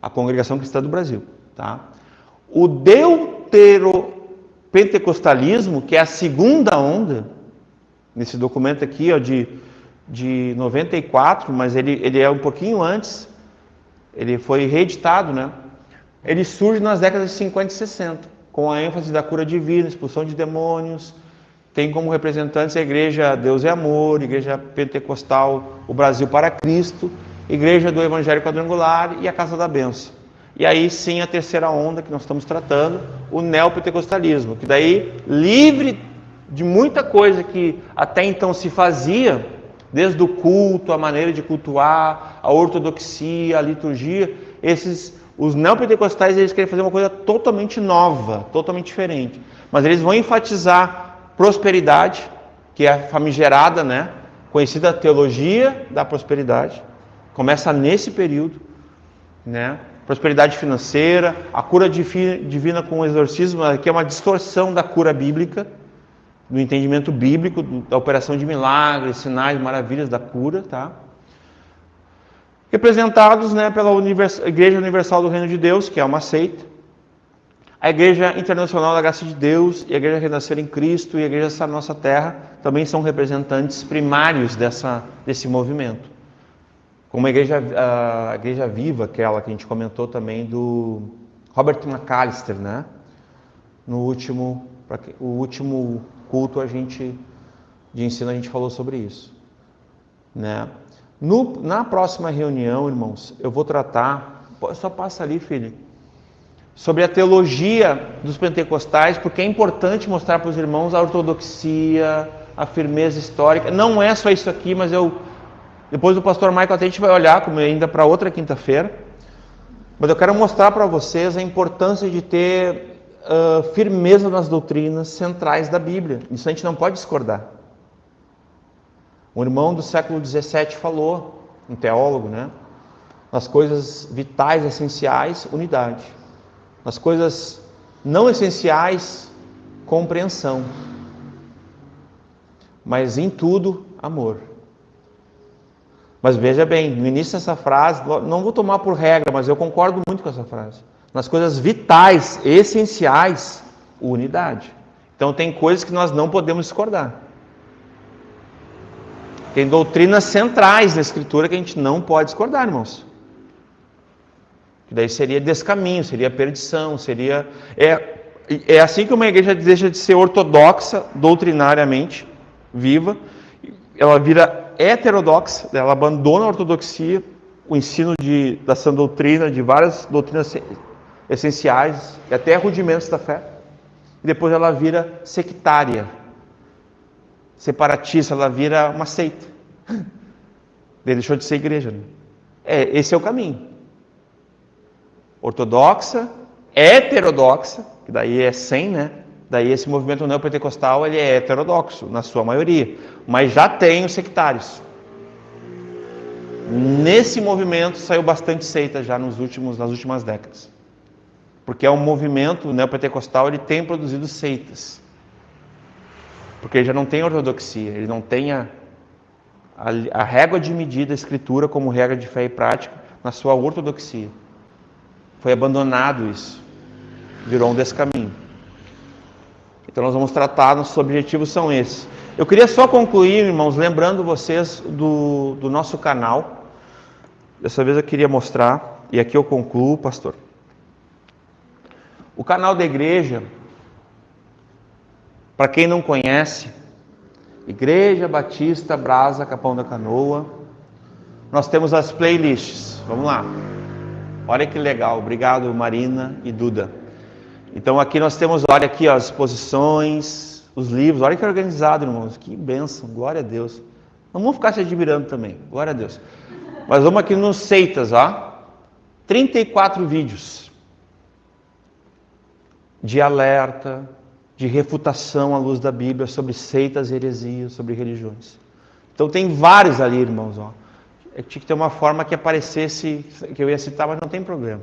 A Congregação Cristã do Brasil. Tá? O deuteropentecostalismo, que é a segunda onda, nesse documento aqui, ó, de 94, mas ele é um pouquinho antes, ele foi reeditado, né? Ele surge nas décadas de 50 e 60, com a ênfase da cura divina, expulsão de demônios. Tem como representantes a Igreja Deus é Amor, Igreja Pentecostal, o Brasil para Cristo, Igreja do Evangelho Quadrangular e a Casa da Bênção. E aí sim a terceira onda que nós estamos tratando, o neopentecostalismo, que daí, livre de muita coisa que até então se fazia, desde o culto, a maneira de cultuar, a ortodoxia, a liturgia, os neopentecostais, eles querem fazer uma coisa totalmente nova, totalmente diferente. Mas eles vão enfatizar prosperidade, que é a famigerada, né, conhecida teologia da prosperidade. Começa nesse período, né? Prosperidade financeira, a cura divina com o exorcismo, que é uma distorção da cura bíblica, do entendimento bíblico, da operação de milagres, sinais, maravilhas da cura, tá? Representados, né, pela Igreja Universal do Reino de Deus, que é uma seita, a Igreja Internacional da Graça de Deus e a Igreja Renascer em Cristo e a Igreja da Nossa Terra também são representantes primários desse movimento. Como a Igreja Viva, aquela que a gente comentou também do Robert McAllister, né? O último culto de ensino a gente falou sobre isso, né? Na próxima reunião, irmãos, eu vou tratar, só passa ali, filho, sobre a teologia dos pentecostais, porque é importante mostrar para os irmãos a ortodoxia, a firmeza histórica. Não é só isso aqui, mas depois o pastor Michael até a gente vai olhar como ainda para outra quinta-feira, mas eu quero mostrar para vocês a importância de ter firmeza nas doutrinas centrais da Bíblia. Isso a gente não pode discordar. Um irmão do século XVII falou, um teólogo, né? Nas coisas vitais, essenciais, unidade. Nas coisas não essenciais, compreensão. Mas em tudo, amor. Mas veja bem, no início dessa frase, não vou tomar por regra, mas eu concordo muito com essa frase. Nas coisas vitais, essenciais, unidade. Então tem coisas que nós não podemos discordar. Tem doutrinas centrais da Escritura que a gente não pode discordar, irmãos. Que daí seria descaminho, seria perdição, seria... É assim que uma igreja deixa de ser ortodoxa, doutrinariamente, viva, ela vira heterodoxa, ela abandona a ortodoxia, o ensino da sã doutrina, de várias doutrinas essenciais, e até rudimentos da fé, e depois ela vira sectária, separatista, ela vira uma seita. Ele deixou de ser igreja. Né? Esse é o caminho. Ortodoxa, heterodoxa, que daí é 100, né? Daí esse movimento neopentecostal, ele é heterodoxo, na sua maioria. Mas já tem os sectários. Nesse movimento saiu bastante seita já nas últimas décadas. Porque é um movimento neopentecostal, ele tem produzido seitas. Porque ele já não tem ortodoxia, ele não tem a régua de medida, a escritura como regra de fé e prática na sua ortodoxia. Foi abandonado isso. Virou um descaminho. Então nós vamos tratar, nossos objetivos são esses. Eu queria só concluir, irmãos, lembrando vocês do nosso canal. Dessa vez eu queria mostrar, e aqui eu concluo, pastor. O canal da igreja, para quem não conhece, Igreja Batista Brasa Capão da Canoa, nós temos as playlists. Vamos lá. Olha que legal. Obrigado, Marina e Duda. Então aqui nós temos, olha aqui, ó, as exposições, os livros. Olha que organizado, irmãos. Que bênção. Glória a Deus. Não vamos ficar se admirando também. Glória a Deus. Mas vamos aqui nos seitas, ó. 34 vídeos de alerta, de refutação à luz da Bíblia sobre seitas, heresias, sobre religiões. Então tem vários ali, irmãos, ó. Tinha que ter uma forma que aparecesse, que eu ia citar, mas não tem problema.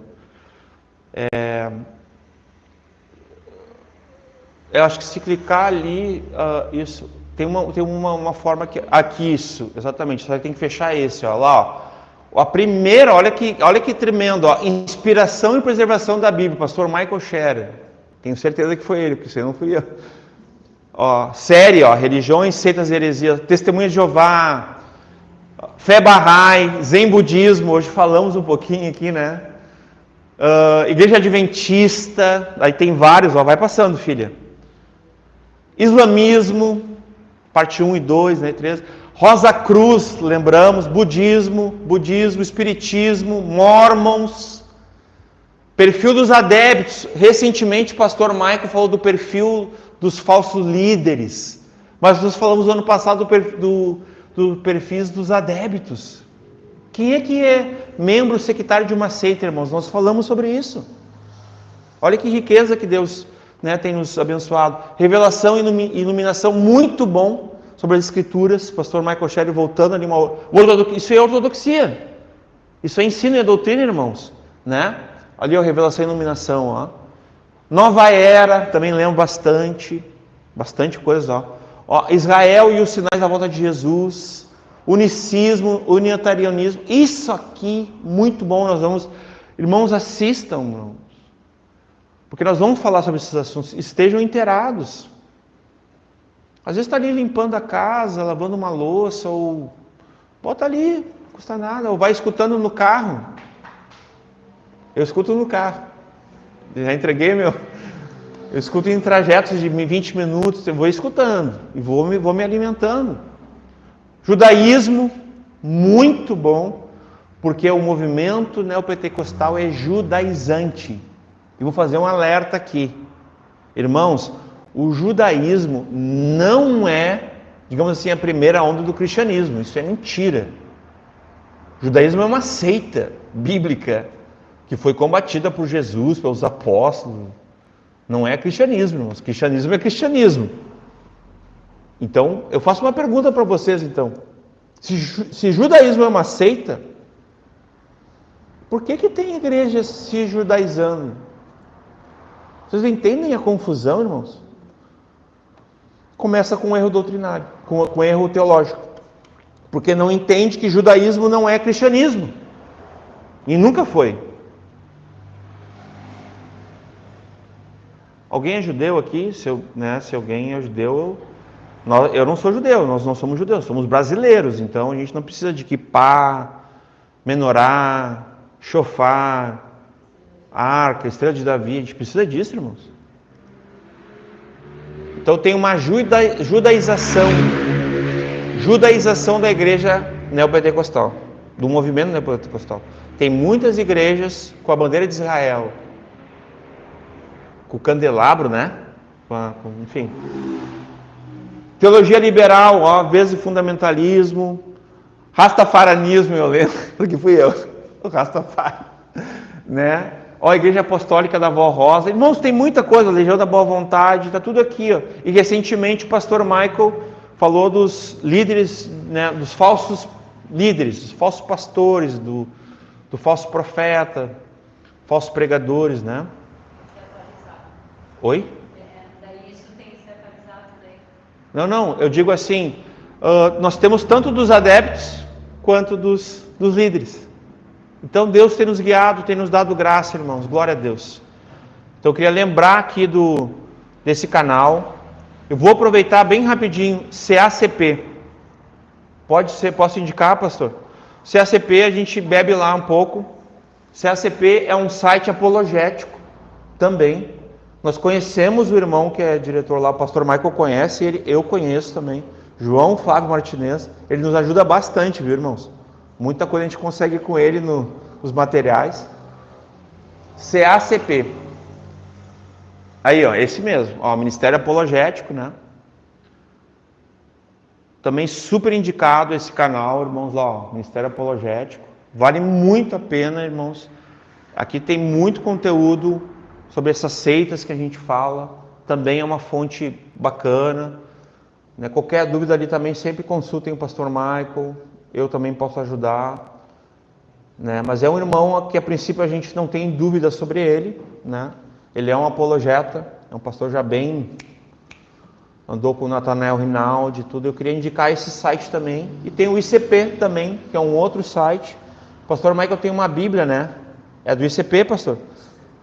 Eu acho que se clicar ali, isso, tem uma forma que... Aqui, isso, exatamente, só tem que fechar esse, ó, lá, ó. A primeira, olha que tremendo, ó, Inspiração e Preservação da Bíblia, pastor Michael Scherer. Tenho certeza que foi ele, porque isso aí não fui eu. Ó, série, ó, Religiões, Seitas e Heresias, Testemunha de Jeová, Fé Bahá'í, Zen Budismo, hoje falamos um pouquinho aqui, né? Igreja Adventista, aí tem vários, ó, vai passando, filha. Islamismo, parte 1 e 2, né, 3. Rosa Cruz, lembramos, budismo, espiritismo, mormons, perfil dos adeptos. Recentemente o pastor Michael falou do perfil dos falsos líderes, mas nós falamos no ano passado do perfis dos adeptos. Quem é que é membro sectário de uma seita, irmãos? Nós falamos sobre isso. Olha que riqueza que Deus, né, tem nos abençoado. Revelação e iluminação, muito bom sobre as escrituras. Pastor Michael Scherer voltando ali, isso é ortodoxia. Isso é ensino e doutrina, irmãos, né? Ali, ó, revelação e iluminação, ó. Nova Era, também lembro bastante coisa, ó. Israel e os sinais da volta de Jesus, unicismo, unitarianismo, isso aqui, muito bom, nós vamos, irmãos, assistam, irmãos, porque nós vamos falar sobre esses assuntos, estejam inteirados. Às vezes está ali limpando a casa, lavando uma louça, ou bota ali, não custa nada, ou vai escutando no carro. Eu escuto no carro, já entreguei meu... Eu escuto em trajetos de 20 minutos, eu vou escutando e vou me alimentando. Judaísmo, muito bom, porque o movimento neopentecostal é judaizante. E vou fazer um alerta aqui. Irmãos, o judaísmo não é, digamos assim, a primeira onda do cristianismo. Isso é mentira. O judaísmo é uma seita bíblica que foi combatida por Jesus, pelos apóstolos. Não é cristianismo, irmãos. Cristianismo é cristianismo. Então, eu faço uma pergunta para vocês, então. Se judaísmo é uma seita, por que tem igrejas se judaizando? Vocês entendem a confusão, irmãos? Começa com um erro doutrinário, com erro teológico. Porque não entende que judaísmo não é cristianismo. E nunca foi. Alguém é judeu aqui? Se alguém é judeu, eu não sou judeu, nós não somos judeus, somos brasileiros. Então a gente não precisa de kippá, menorá, shofar, arca, estrela de Davi. A gente precisa disso, irmãos. Então tem uma judaização da igreja neopentecostal, do movimento neopentecostal. Tem muitas igrejas com a bandeira de Israel, com o candelabro, né? Enfim. Teologia liberal, ó, vezes fundamentalismo, rastafaranismo, eu lembro, porque fui eu, o Rastafari, né? Ó, a Igreja Apostólica da Vó Rosa. Irmãos, tem muita coisa, a Legião da Boa Vontade, tá tudo aqui, ó. E recentemente o pastor Michael falou dos líderes, né, dos falsos líderes, dos falsos pastores, do falso profeta, falsos pregadores, né? Oi? Daí isso tem que ser atualizado daí. Não, eu digo assim, nós temos tanto dos adeptos quanto dos líderes. Então Deus tem nos guiado, tem nos dado graça, irmãos, glória a Deus. Então eu queria lembrar aqui desse canal. Eu vou aproveitar bem rapidinho, CACP. Posso indicar, pastor? CACP, a gente bebe lá um pouco. CACP é um site apologético também. Nós conhecemos o irmão que é diretor lá, o pastor Michael conhece, eu conheço também. João Flávio Martinez, ele nos ajuda bastante, viu, irmãos? Muita coisa a gente consegue com ele nos materiais. CACP. Aí, ó, esse mesmo, ó, Ministério Apologético, né? Também super indicado esse canal, irmãos, lá, ó, Ministério Apologético. Vale muito a pena, irmãos. Aqui tem muito conteúdo sobre essas seitas que a gente fala. Também é uma fonte bacana, né? Qualquer dúvida ali também sempre consultem o pastor Michael. Eu também posso ajudar, né? Mas é um irmão que a princípio a gente não tem dúvida sobre ele, né? Ele é um apologeta, é um pastor já bem, andou com o Nathanael Rinaldi e tudo. Eu queria indicar esse site também. E tem o ICP também, que é um outro site. O pastor Michael tem uma Bíblia, né? É do ICP, pastor?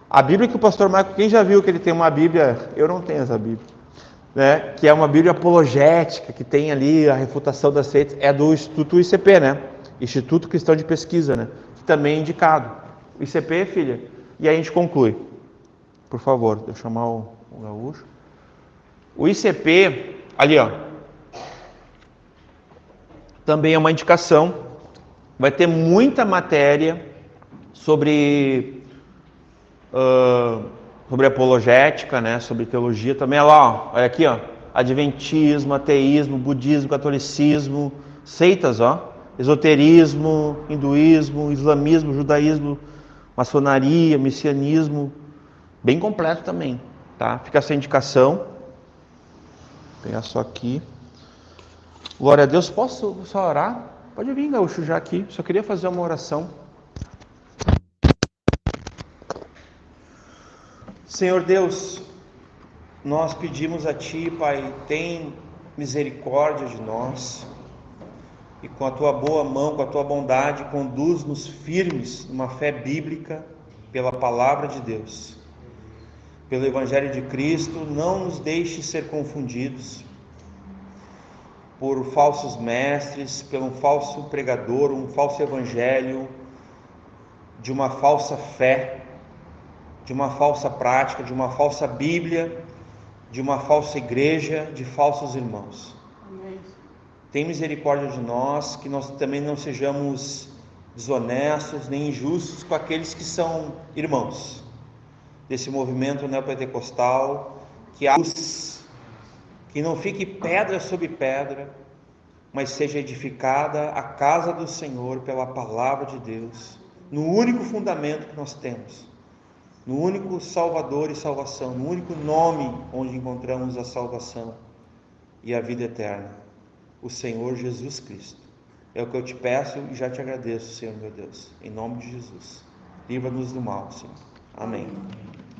A Bíblia que o pastor Michael, quem já viu que ele tem uma Bíblia, eu não tenho essa Bíblia, né? Que é uma Bíblia apologética, que tem ali a refutação das seitas, é do Instituto ICP, né? Instituto Cristão de Pesquisa, né? Que também é indicado. O ICP, filha, e aí a gente conclui. Por favor, deixa eu chamar o gaúcho. O ICP, ali, ó, também é uma indicação. Vai ter muita matéria sobre apologética, né? Sobre teologia. Também, olha lá, ó, olha aqui, ó, adventismo, ateísmo, budismo, catolicismo, seitas, ó, esoterismo, hinduísmo, islamismo, judaísmo, maçonaria, messianismo, bem completo também, tá? Fica essa indicação. Vou pegar só aqui. Glória a Deus. Posso só orar? Pode vir, gaúcho, já aqui. Só queria fazer uma oração. Senhor Deus, nós pedimos a Ti, Pai, tem misericórdia de nós e com a Tua boa mão, com a Tua bondade, conduz-nos firmes numa fé bíblica pela Palavra de Deus, pelo Evangelho de Cristo. Não nos deixe ser confundidos por falsos mestres, por um falso pregador, um falso evangelho, de uma falsa fé, de uma falsa prática, de uma falsa Bíblia, de uma falsa igreja, de falsos irmãos. Amém. Tem misericórdia de nós, que nós também não sejamos desonestos nem injustos com aqueles que são irmãos, desse movimento neopentecostal, que a luz, que não fique pedra sobre pedra, mas seja edificada a casa do Senhor pela palavra de Deus, no único fundamento que nós temos, no único Salvador e salvação, no único nome onde encontramos a salvação e a vida eterna, o Senhor Jesus Cristo. É o que eu te peço e já te agradeço, Senhor meu Deus, em nome de Jesus. Livra-nos do mal, Senhor. Amém.